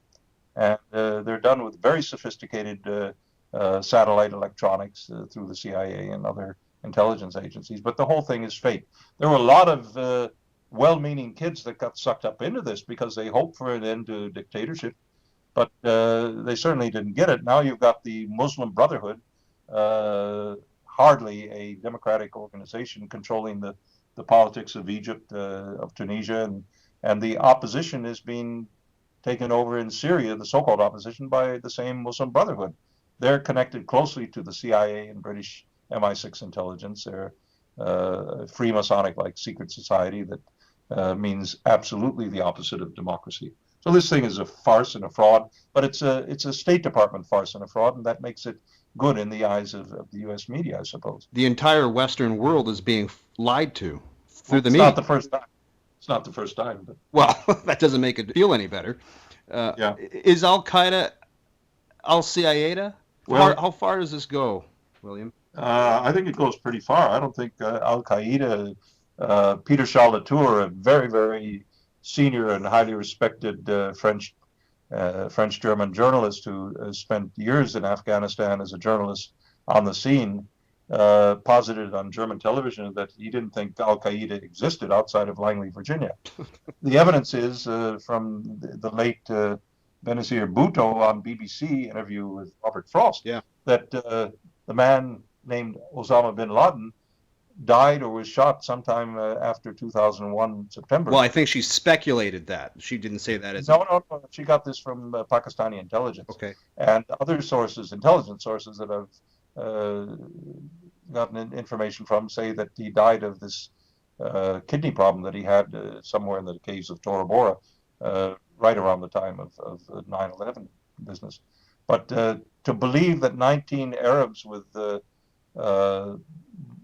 And they're done with very sophisticated satellite electronics through the CIA and other intelligence agencies. But the whole thing is fake. There were a lot of well-meaning kids that got sucked up into this because they hoped for an end to dictatorship, but they certainly didn't get it. Now you've got the Muslim Brotherhood, hardly a democratic organization, controlling the politics of Egypt, of Tunisia, and the opposition is being taken over in Syria, the so-called opposition, by the same Muslim Brotherhood. They're connected closely to the CIA and British MI6 intelligence. They're a Freemasonic-like secret society that means absolutely the opposite of democracy. So this thing is a farce and a fraud, but it's a State Department farce and a fraud, and that makes it good in the eyes of the U.S. media, I suppose. The entire Western world is being lied to through the It's media. not the first time. It's not the first time. But Well, that doesn't make it feel any better. Is Al-Qaeda Al-Qaeda? Well- How far does this go, William? I think it goes pretty far. I don't think Al-Qaeda, Peter Charles Latour, a very, very senior and highly respected French-German journalist who spent years in Afghanistan as a journalist on the scene, posited on German television that he didn't think Al-Qaeda existed outside of Langley, Virginia. The evidence is from the late Benazir Bhutto on BBC interview with Robert Frost that the man named Osama bin Laden died or was shot sometime after 2001 September. Well, I think she speculated that. She didn't say that as No. She got this from Pakistani intelligence. Okay. And other sources, intelligence sources that I've gotten information from, say that he died of this kidney problem that he had somewhere in the caves of Tora Bora right around the time of 9/11 business. But to believe that 19 Arabs with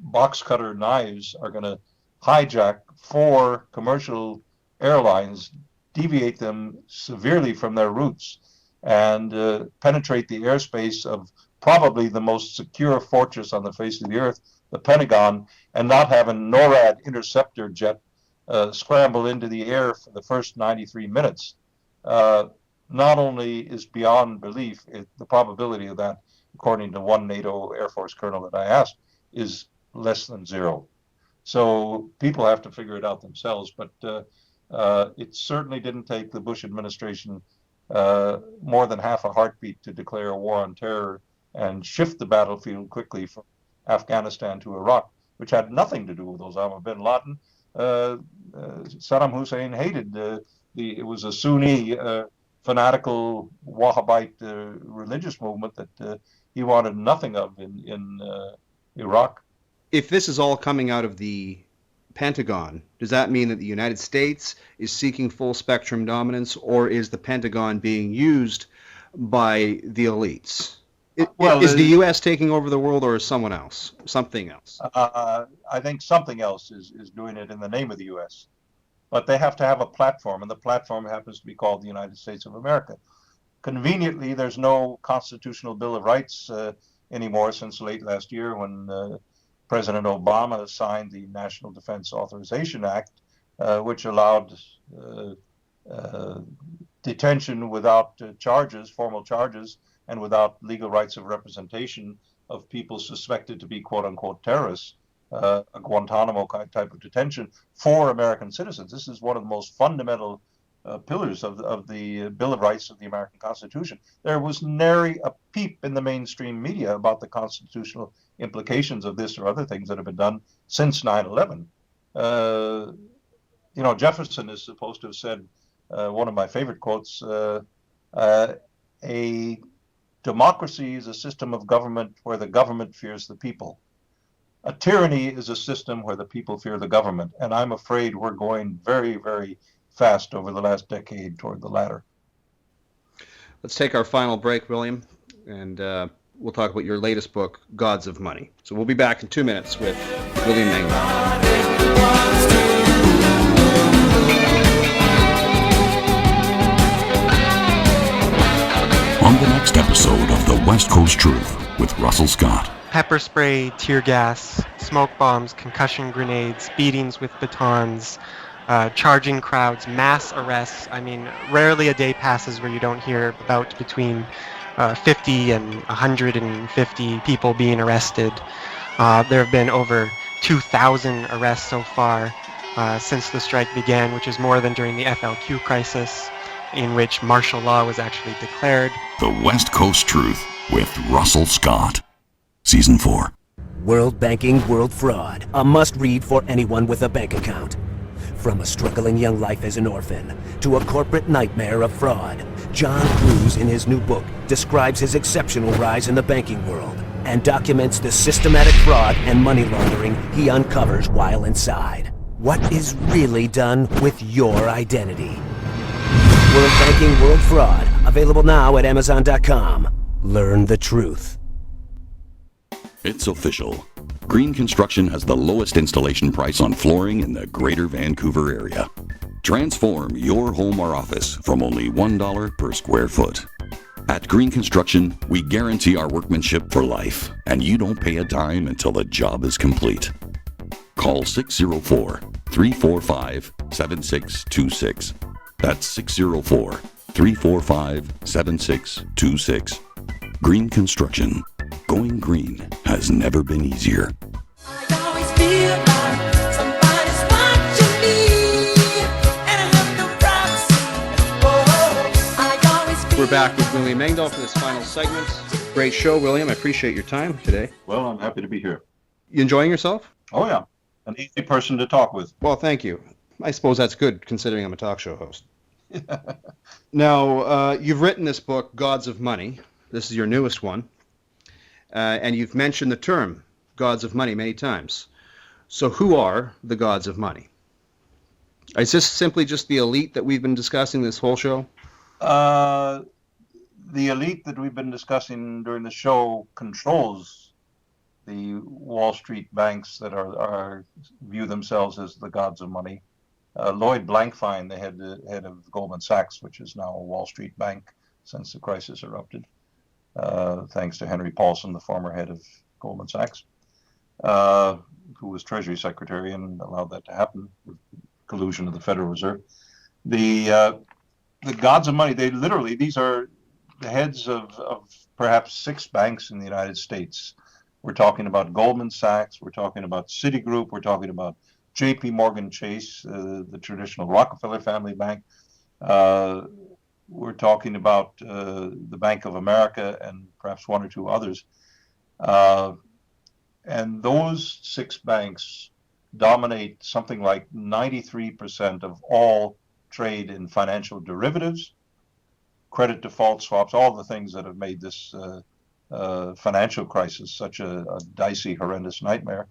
box cutter knives are going to hijack 4 commercial airlines, deviate them severely from their routes, and penetrate the airspace of probably the most secure fortress on the face of the earth, the Pentagon, and not have a NORAD interceptor jet scramble into the air for the first 93 minutes, not only is beyond belief, the probability of that, according to one NATO Air Force colonel that I asked, is less than zero. So people have to figure it out themselves. But it certainly didn't take the Bush administration more than half a heartbeat to declare a war on terror and shift the battlefield quickly from Afghanistan to Iraq, which had nothing to do with Osama bin Laden. Saddam Hussein hated it was a Sunni fanatical Wahhabite religious movement that he wanted nothing of in Iraq. If this is all coming out of the Pentagon, does that mean that the United States is seeking full spectrum dominance, or is the Pentagon being used by the elites? Is the U.S. taking over the world, or is someone else, something else? I think something else is doing it in the name of the U.S. But they have to have a platform, and the platform happens to be called the United States of America. Conveniently, there's no constitutional Bill of Rights anymore since late last year when President Obama signed the National Defense Authorization Act, which allowed detention without charges, formal charges, and without legal rights of representation of people suspected to be quote-unquote terrorists, a Guantanamo type of detention for American citizens. This is one of the most fundamental pillars of the Bill of Rights of the American Constitution. There was nary a peep in the mainstream media about the constitutional implications of this or other things that have been done since 9/11. Jefferson is supposed to have said, one of my favorite quotes, a democracy is a system of government where the government fears the people. A tyranny is a system where the people fear the government. And I'm afraid we're going very, very fast over the last decade toward the latter. Let's take our final break, William, and we'll talk about your latest book, Gods of Money. So we'll be back in 2 minutes with William Engdahl. On the next episode of The West Coast Truth with Russell Scott. Pepper spray, tear gas, smoke bombs, concussion grenades, beatings with batons, charging crowds, mass arrests. I mean, rarely a day passes where you don't hear about between 50 and 150 people being arrested. There have been over 2,000 arrests so far since the strike began, which is more than during the FLQ crisis, in which martial law was actually declared. The West Coast Truth with Russell Scott. Season 4. World Banking, World Fraud. A must-read for anyone with a bank account. From a struggling young life as an orphan to a corporate nightmare of fraud, John Cruz, in his new book, describes his exceptional rise in the banking world and documents the systematic fraud and money laundering he uncovers while inside. What is really done with your identity? World Banking, World Fraud. Available now at Amazon.com. Learn the truth. It's official. Green Construction has the lowest installation price on flooring in the Greater Vancouver area. Transform your home or office from only $1 per square foot. At Green Construction, we guarantee our workmanship for life, and you don't pay a dime until the job is complete. Call 604-345-7626. That's 604-345-7626. Green Construction. Going green has never been easier. We're back with William Engdahl for this final segment. Great show, William. I appreciate your time today. Well, I'm happy to be here. You enjoying yourself? Oh, yeah. An easy person to talk with. Well, thank you. I suppose that's good, considering I'm a talk show host. Now, you've written this book, Gods of Money. This is your newest one. And you've mentioned the term, gods of money, many times. So who are the gods of money? Is this simply just the elite that we've been discussing this whole show? The elite that we've been discussing during the show controls the Wall Street banks that view themselves as the gods of money. Lloyd Blankfein, the head of Goldman Sachs, which is now a Wall Street bank since the crisis erupted, thanks to Henry Paulson, the former head of Goldman Sachs, who was Treasury Secretary and allowed that to happen collusion of the Federal Reserve. The gods of money, these are the heads of perhaps 6 banks in the United States. We're talking about Goldman Sachs, we're talking about Citigroup, we're talking about JP Morgan Chase, the traditional Rockefeller family bank. We're talking about the Bank of America and perhaps 1 or 2 others. And those 6 banks dominate something like 93% of all trade in financial derivatives, credit default swaps, all the things that have made this financial crisis such a dicey, horrendous nightmare.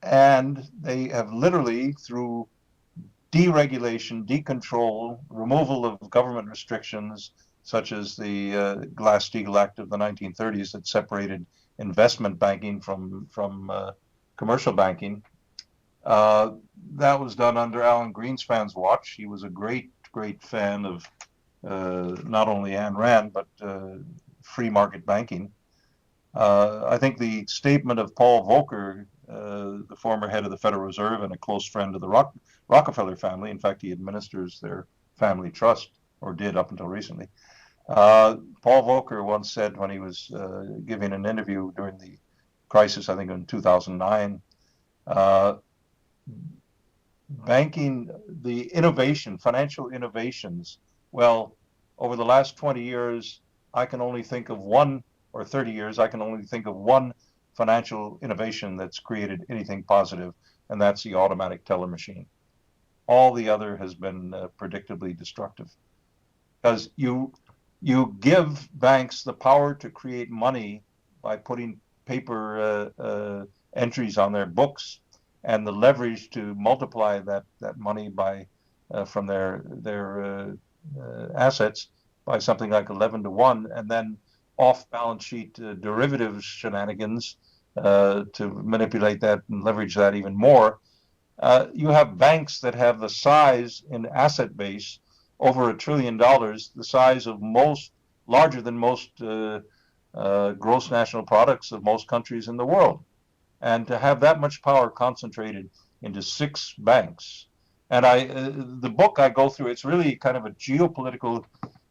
And they have literally, through deregulation, decontrol, removal of government restrictions, such as the Glass-Steagall Act of the 1930s that separated investment banking from commercial banking. That was done under Alan Greenspan's watch. He was a great fan of not only Ayn Rand, but free market banking. I think the statement of Paul Volcker, the former head of the Federal Reserve and a close friend of the Rockefeller family, in fact, he administers their family trust, or did up until recently. Paul Volcker once said, when he was giving an interview during the crisis, I think in 2009, banking, the innovation, financial innovations, well, over the last 20 years, I can only think of one, or 30 years, I can only think of one financial innovation that's created anything positive, and that's the automatic teller machine. All the other has been predictably destructive. Because you give banks the power to create money by putting paper entries on their books, and the leverage to multiply that money by from their assets by something like 11 to 1, and then off-balance sheet derivatives shenanigans to manipulate that and leverage that even more. You have banks that have the size in asset base over $1 trillion, the size of larger than most gross national products of most countries in the world. And to have that much power concentrated into 6 banks. And the book I go through, it's really kind of a geopolitical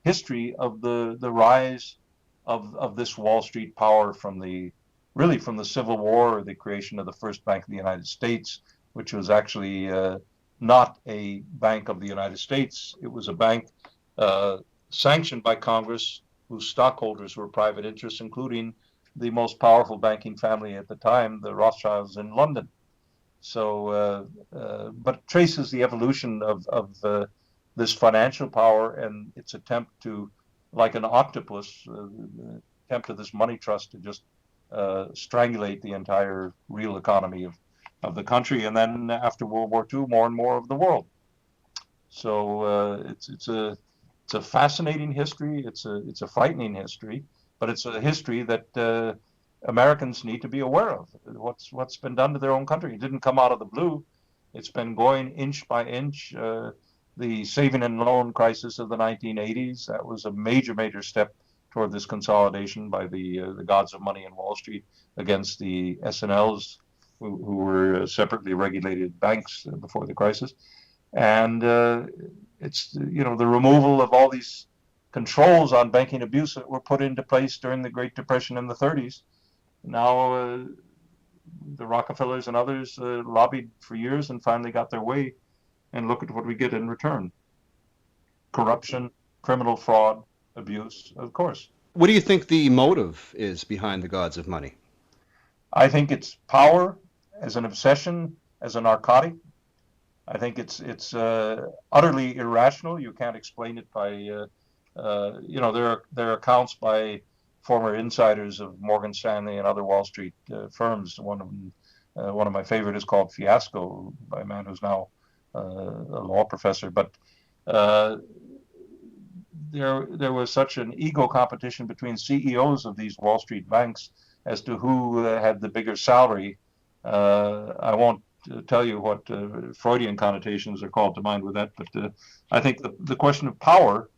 history of the rise of this Wall Street power from the Civil War, or the creation of the first Bank of the United States, which was actually not a bank of the United States. It was a bank sanctioned by Congress, whose stockholders were private interests, including the most powerful banking family at the time, the Rothschilds in London. So, but traces the evolution of this financial power and its attempt to, like an octopus, attempt of this money trust to just strangulate the entire real economy of the country, and then after World War II, more and more of the world. So it's a fascinating history. It's a frightening history, but it's a history that Americans need to be aware of. What's been done to their own country. It didn't come out of the blue. It's been going inch by inch. The saving and loan crisis of the 1980s, that was a major step toward this consolidation by the gods of money in Wall Street against the S&Ls, who were separately regulated banks before the crisis. And it's, the removal of all these controls on banking abuse that were put into place during the Great Depression in the 30s. Now the Rockefellers and others lobbied for years and finally got their way, and look at what we get in return. Corruption, criminal fraud, abuse, of course. What do you think the motive is behind the gods of money? I think it's power as an obsession, as a narcotic. I think it's utterly irrational. You can't explain it by, there are accounts by former insiders of Morgan Stanley and other Wall Street firms. One of my favorite is called Fiasco, by a man who's now a law professor. But there was such an ego competition between CEOs of these Wall Street banks as to who had the bigger salary. I won't tell you what Freudian connotations are called to mind with that, but I think the question of power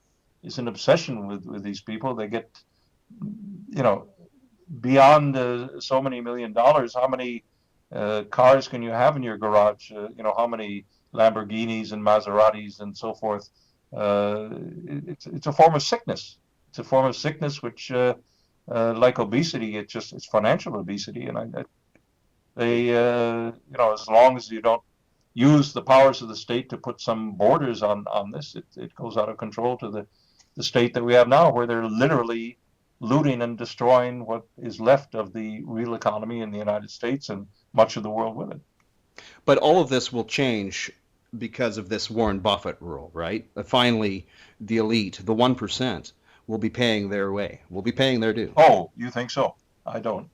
is an obsession with these people. They get, beyond so many $1 million. How many cars can you have in your garage? How many Lamborghinis and Maseratis and so forth? It's a form of sickness. It's a form of sickness which, like obesity, it's financial obesity, and as long as you don't use the powers of the state to put some borders on this, it goes out of control to the state that we have now, where they're literally looting and destroying what is left of the real economy in the United States and much of the world with it. But all of this will change because of this Warren Buffett rule, right? Finally, the elite, the 1%, will be paying their way, will be paying their due. Oh, you think so? I don't.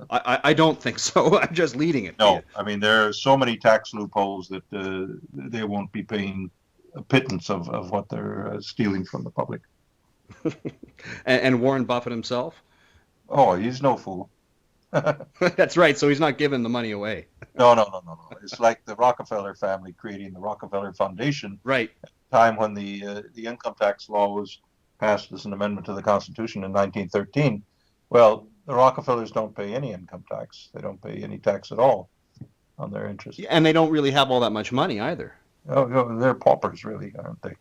I don't think so. I'm just leading it. No, I mean, there are so many tax loopholes that they won't be paying a pittance of what they're stealing from the public. And Warren Buffett himself? Oh, he's no fool. That's right. So he's not giving the money away. No. It's like the Rockefeller family creating the Rockefeller Foundation. Right. At the time when the income tax law was passed as an amendment to the Constitution in 1913. Well, the Rockefellers don't pay any income tax. They don't pay any tax at all on their interest. And they don't really have all that much money either. Oh, they're paupers, really, aren't they?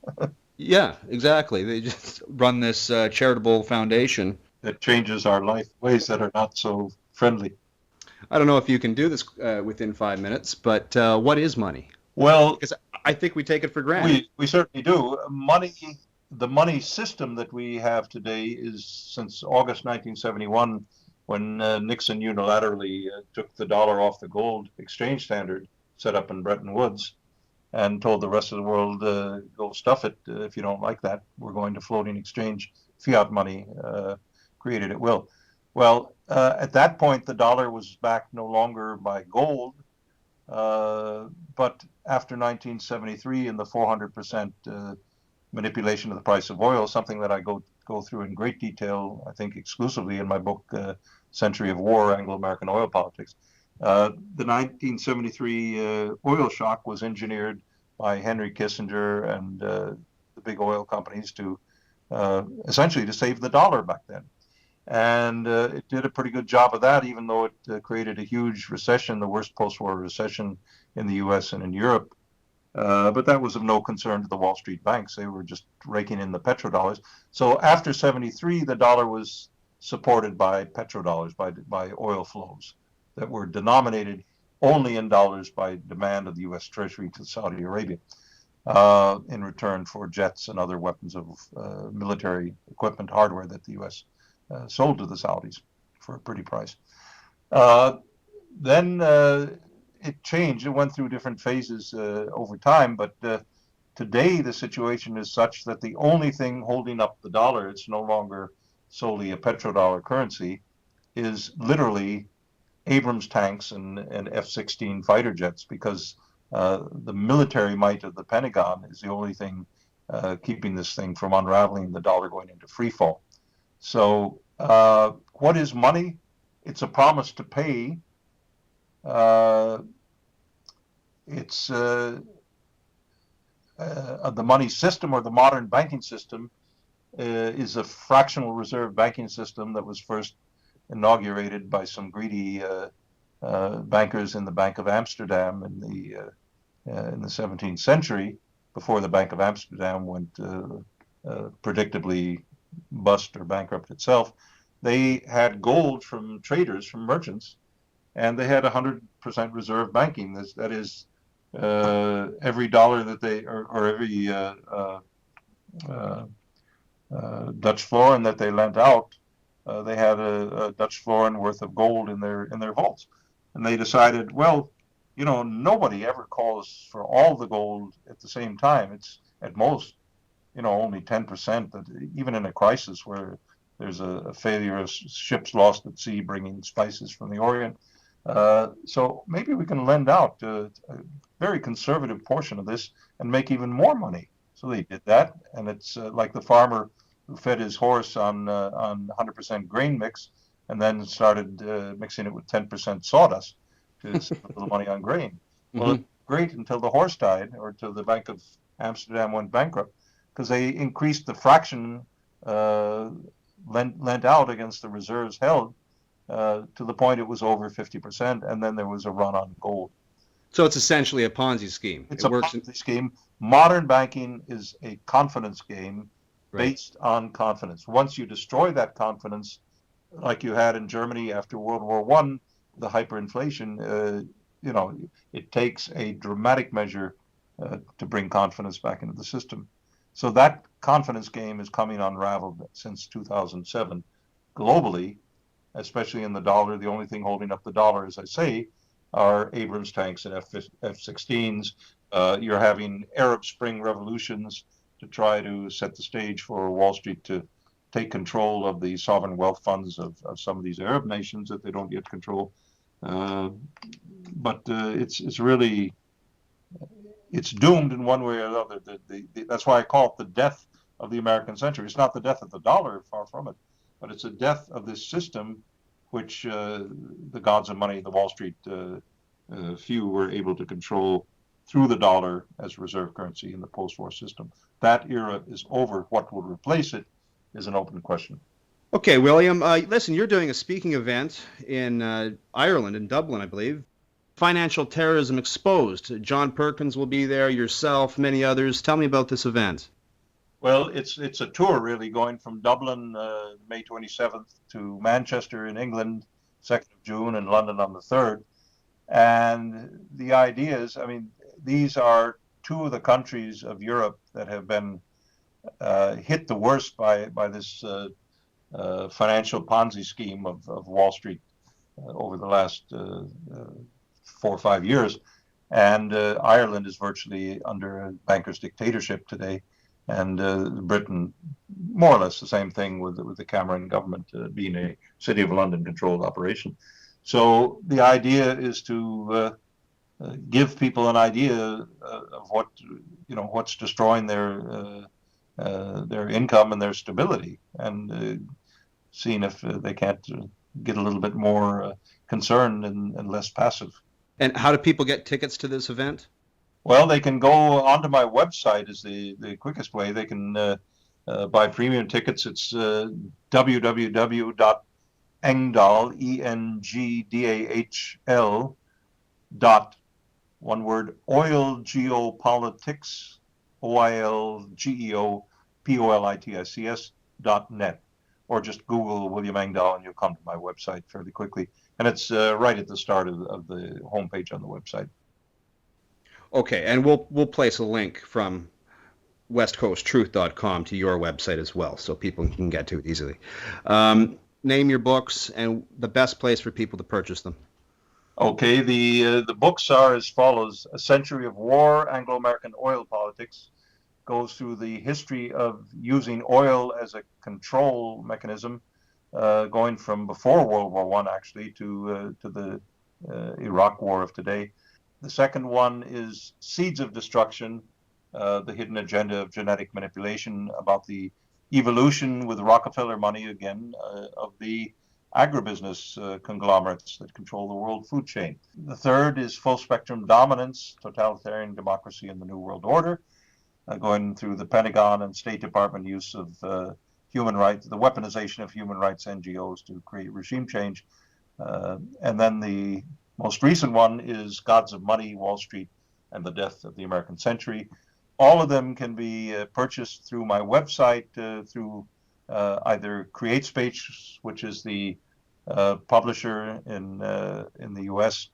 Yeah, exactly. They just run this charitable foundation that changes our life ways that are not so friendly. I don't know if you can do this within 5 minutes, but what is money? Well, because I think we take it for granted. We certainly do. The money system that we have today is since August 1971, when Nixon unilaterally took the dollar off the gold exchange standard set up in Bretton Woods and told the rest of the world, go stuff it. If you don't like that, we're going to floating exchange fiat money created at will. Well, at that point, the dollar was backed no longer by gold, but after 1973 and the 400% manipulation of the price of oil, something that I go through in great detail, I think exclusively in my book, Century of War, Anglo-American Oil Politics. The 1973 oil shock was engineered by Henry Kissinger and the big oil companies to essentially to save the dollar back then. And it did a pretty good job of that, even though it created a huge recession, the worst post-war recession in the U.S. and in Europe. But that was of no concern to the Wall Street banks. They were just raking in the petrodollars. So after 73, the dollar was supported by petrodollars, by oil flows that were denominated only in dollars by demand of the U.S. Treasury to Saudi Arabia in return for jets and other weapons of military equipment, hardware that the U.S. Sold to the Saudis for a pretty price. Then it changed. It went through different phases over time, but today the situation is such that the only thing holding up the dollar, it's no longer solely a petrodollar currency, is literally Abrams tanks and F-16 fighter jets, because the military might of the Pentagon is the only thing keeping this thing from unraveling, the dollar going into free fall. So what is money? It's a promise to pay. It's the money system, or the modern banking system, is a fractional reserve banking system that was first inaugurated by some greedy bankers in the Bank of Amsterdam in the 17th century, before the Bank of Amsterdam went predictably bust or bankrupt itself. They had gold from traders, from merchants, and they had 100% reserve banking. That is, every dollar that they, or every Dutch florin that they lent out, they had a Dutch florin worth of gold in their vaults. And they decided, well, nobody ever calls for all the gold at the same time. It's at most, only 10%, that even in a crisis where there's a failure of ships lost at sea bringing spices from the Orient. So maybe we can lend out a very conservative portion of this and make even more money. So they did that, and it's like the farmer who fed his horse on 100% grain mix and then started mixing it with 10% sawdust to save a little money on grain. Well, it's great until the horse died, or till the Bank of Amsterdam went bankrupt, because they increased the fraction lent out against the reserves held, to the point it was over 50%, and then there was a run on gold. So it's essentially a Ponzi scheme. It's a Ponzi scheme. Modern banking is a confidence game based on confidence. Once you destroy that confidence, like you had in Germany after World War I, the hyperinflation, it takes a dramatic measure to bring confidence back into the system. So that confidence game is coming unraveled since 2007 globally, especially in the dollar. The only thing holding up the dollar, as I say, are Abrams tanks and F-16s. You're having Arab Spring revolutions to try to set the stage for Wall Street to take control of the sovereign wealth funds of some of these Arab nations that they don't get control. But it's really, it's doomed in one way or another. That's why I call it the death of the American century. It's not the death of the dollar, far from it, but it's a death of this system which the gods of money, the Wall Street few, were able to control through the dollar as reserve currency in the post-war system. That era is over. What will replace it is an open question. Okay, William, listen, you're doing a speaking event in Ireland, in Dublin, I believe. Financial Terrorism Exposed. John Perkins will be there, yourself, many others. Tell me about this event. Well, it's a tour, really, going from Dublin, May 27th, to Manchester in England, 2nd of June, and London on the 3rd. And the idea is, I mean, these are two of the countries of Europe that have been hit the worst by this financial Ponzi scheme of Wall Street over the last 4 or 5 years. And Ireland is virtually under a banker's dictatorship today. And Britain, more or less the same thing with the Cameron government being a City of London controlled operation. So the idea is to give people an idea of what's destroying their income and their stability, and seeing if they can't get a little bit more concerned and less passive. And how do people get tickets to this event? Well, they can go onto my website is the quickest way. They can buy premium tickets. It's www.engdahl, ENGDAHL, oil geopolitics, OILGEOPOLITICS.net, or just Google William Engdahl and you'll come to my website fairly quickly. And it's right at the start of the homepage on the website. Okay, and we'll place a link from westcoasttruth.com to your website as well, so people can get to it easily. Name your books and the best place for people to purchase them. Okay, the books are as follows: A Century of War, Anglo-American Oil Politics, goes through the history of using oil as a control mechanism, going from before World War I actually to the Iraq War of today. The second one is Seeds of Destruction, the hidden agenda of genetic manipulation, about the evolution with Rockefeller money again of the agribusiness conglomerates that control the world food chain. The third is Full Spectrum Dominance, Totalitarian Democracy in the New World Order, going through the Pentagon and State Department use of human rights, the weaponization of human rights NGOs to create regime change. And then the most recent one is Gods of Money, Wall Street, and the Death of the American Century. All of them can be purchased through my website, through either CreateSpace, which is the publisher in the U.S.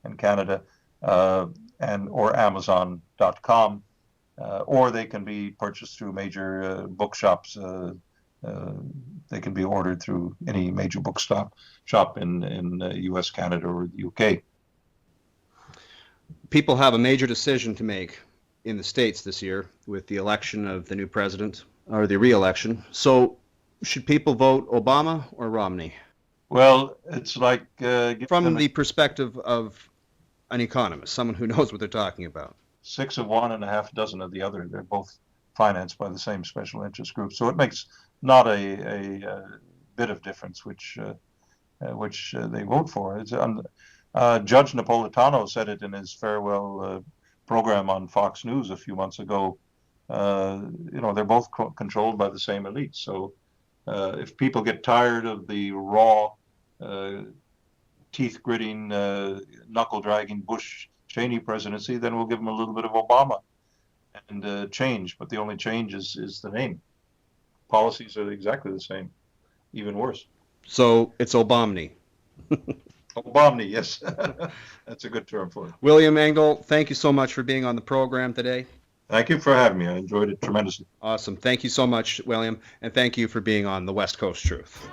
and Canada, or Amazon.com, or they can be purchased through major bookshops. They can be ordered through any major bookshop in U.S., Canada, or the U.K. People have a major decision to make in the States this year with the election of the new president, or the re-election. So should people vote Obama or Romney? Well, it's like... from the perspective of an economist, someone who knows what they're talking about. 6 of one and a half dozen of the other. They're both financed by the same special interest group. So it makes not a bit of difference which they vote for. It's Judge Napolitano said it in his farewell program on Fox News a few months ago. They're both controlled by the same elite. So if people get tired of the raw teeth-gritting, knuckle-dragging Bush-Cheney presidency, then we'll give them a little bit of Obama and change. But the only change is the name. Policies are exactly the same, even worse. So it's Obamny. Obamny, yes. That's a good term for it. William Engdahl, thank you so much for being on the program today. Thank you for having me. I enjoyed it tremendously. Awesome. Thank you so much, William, and thank you for being on the West Coast Truth.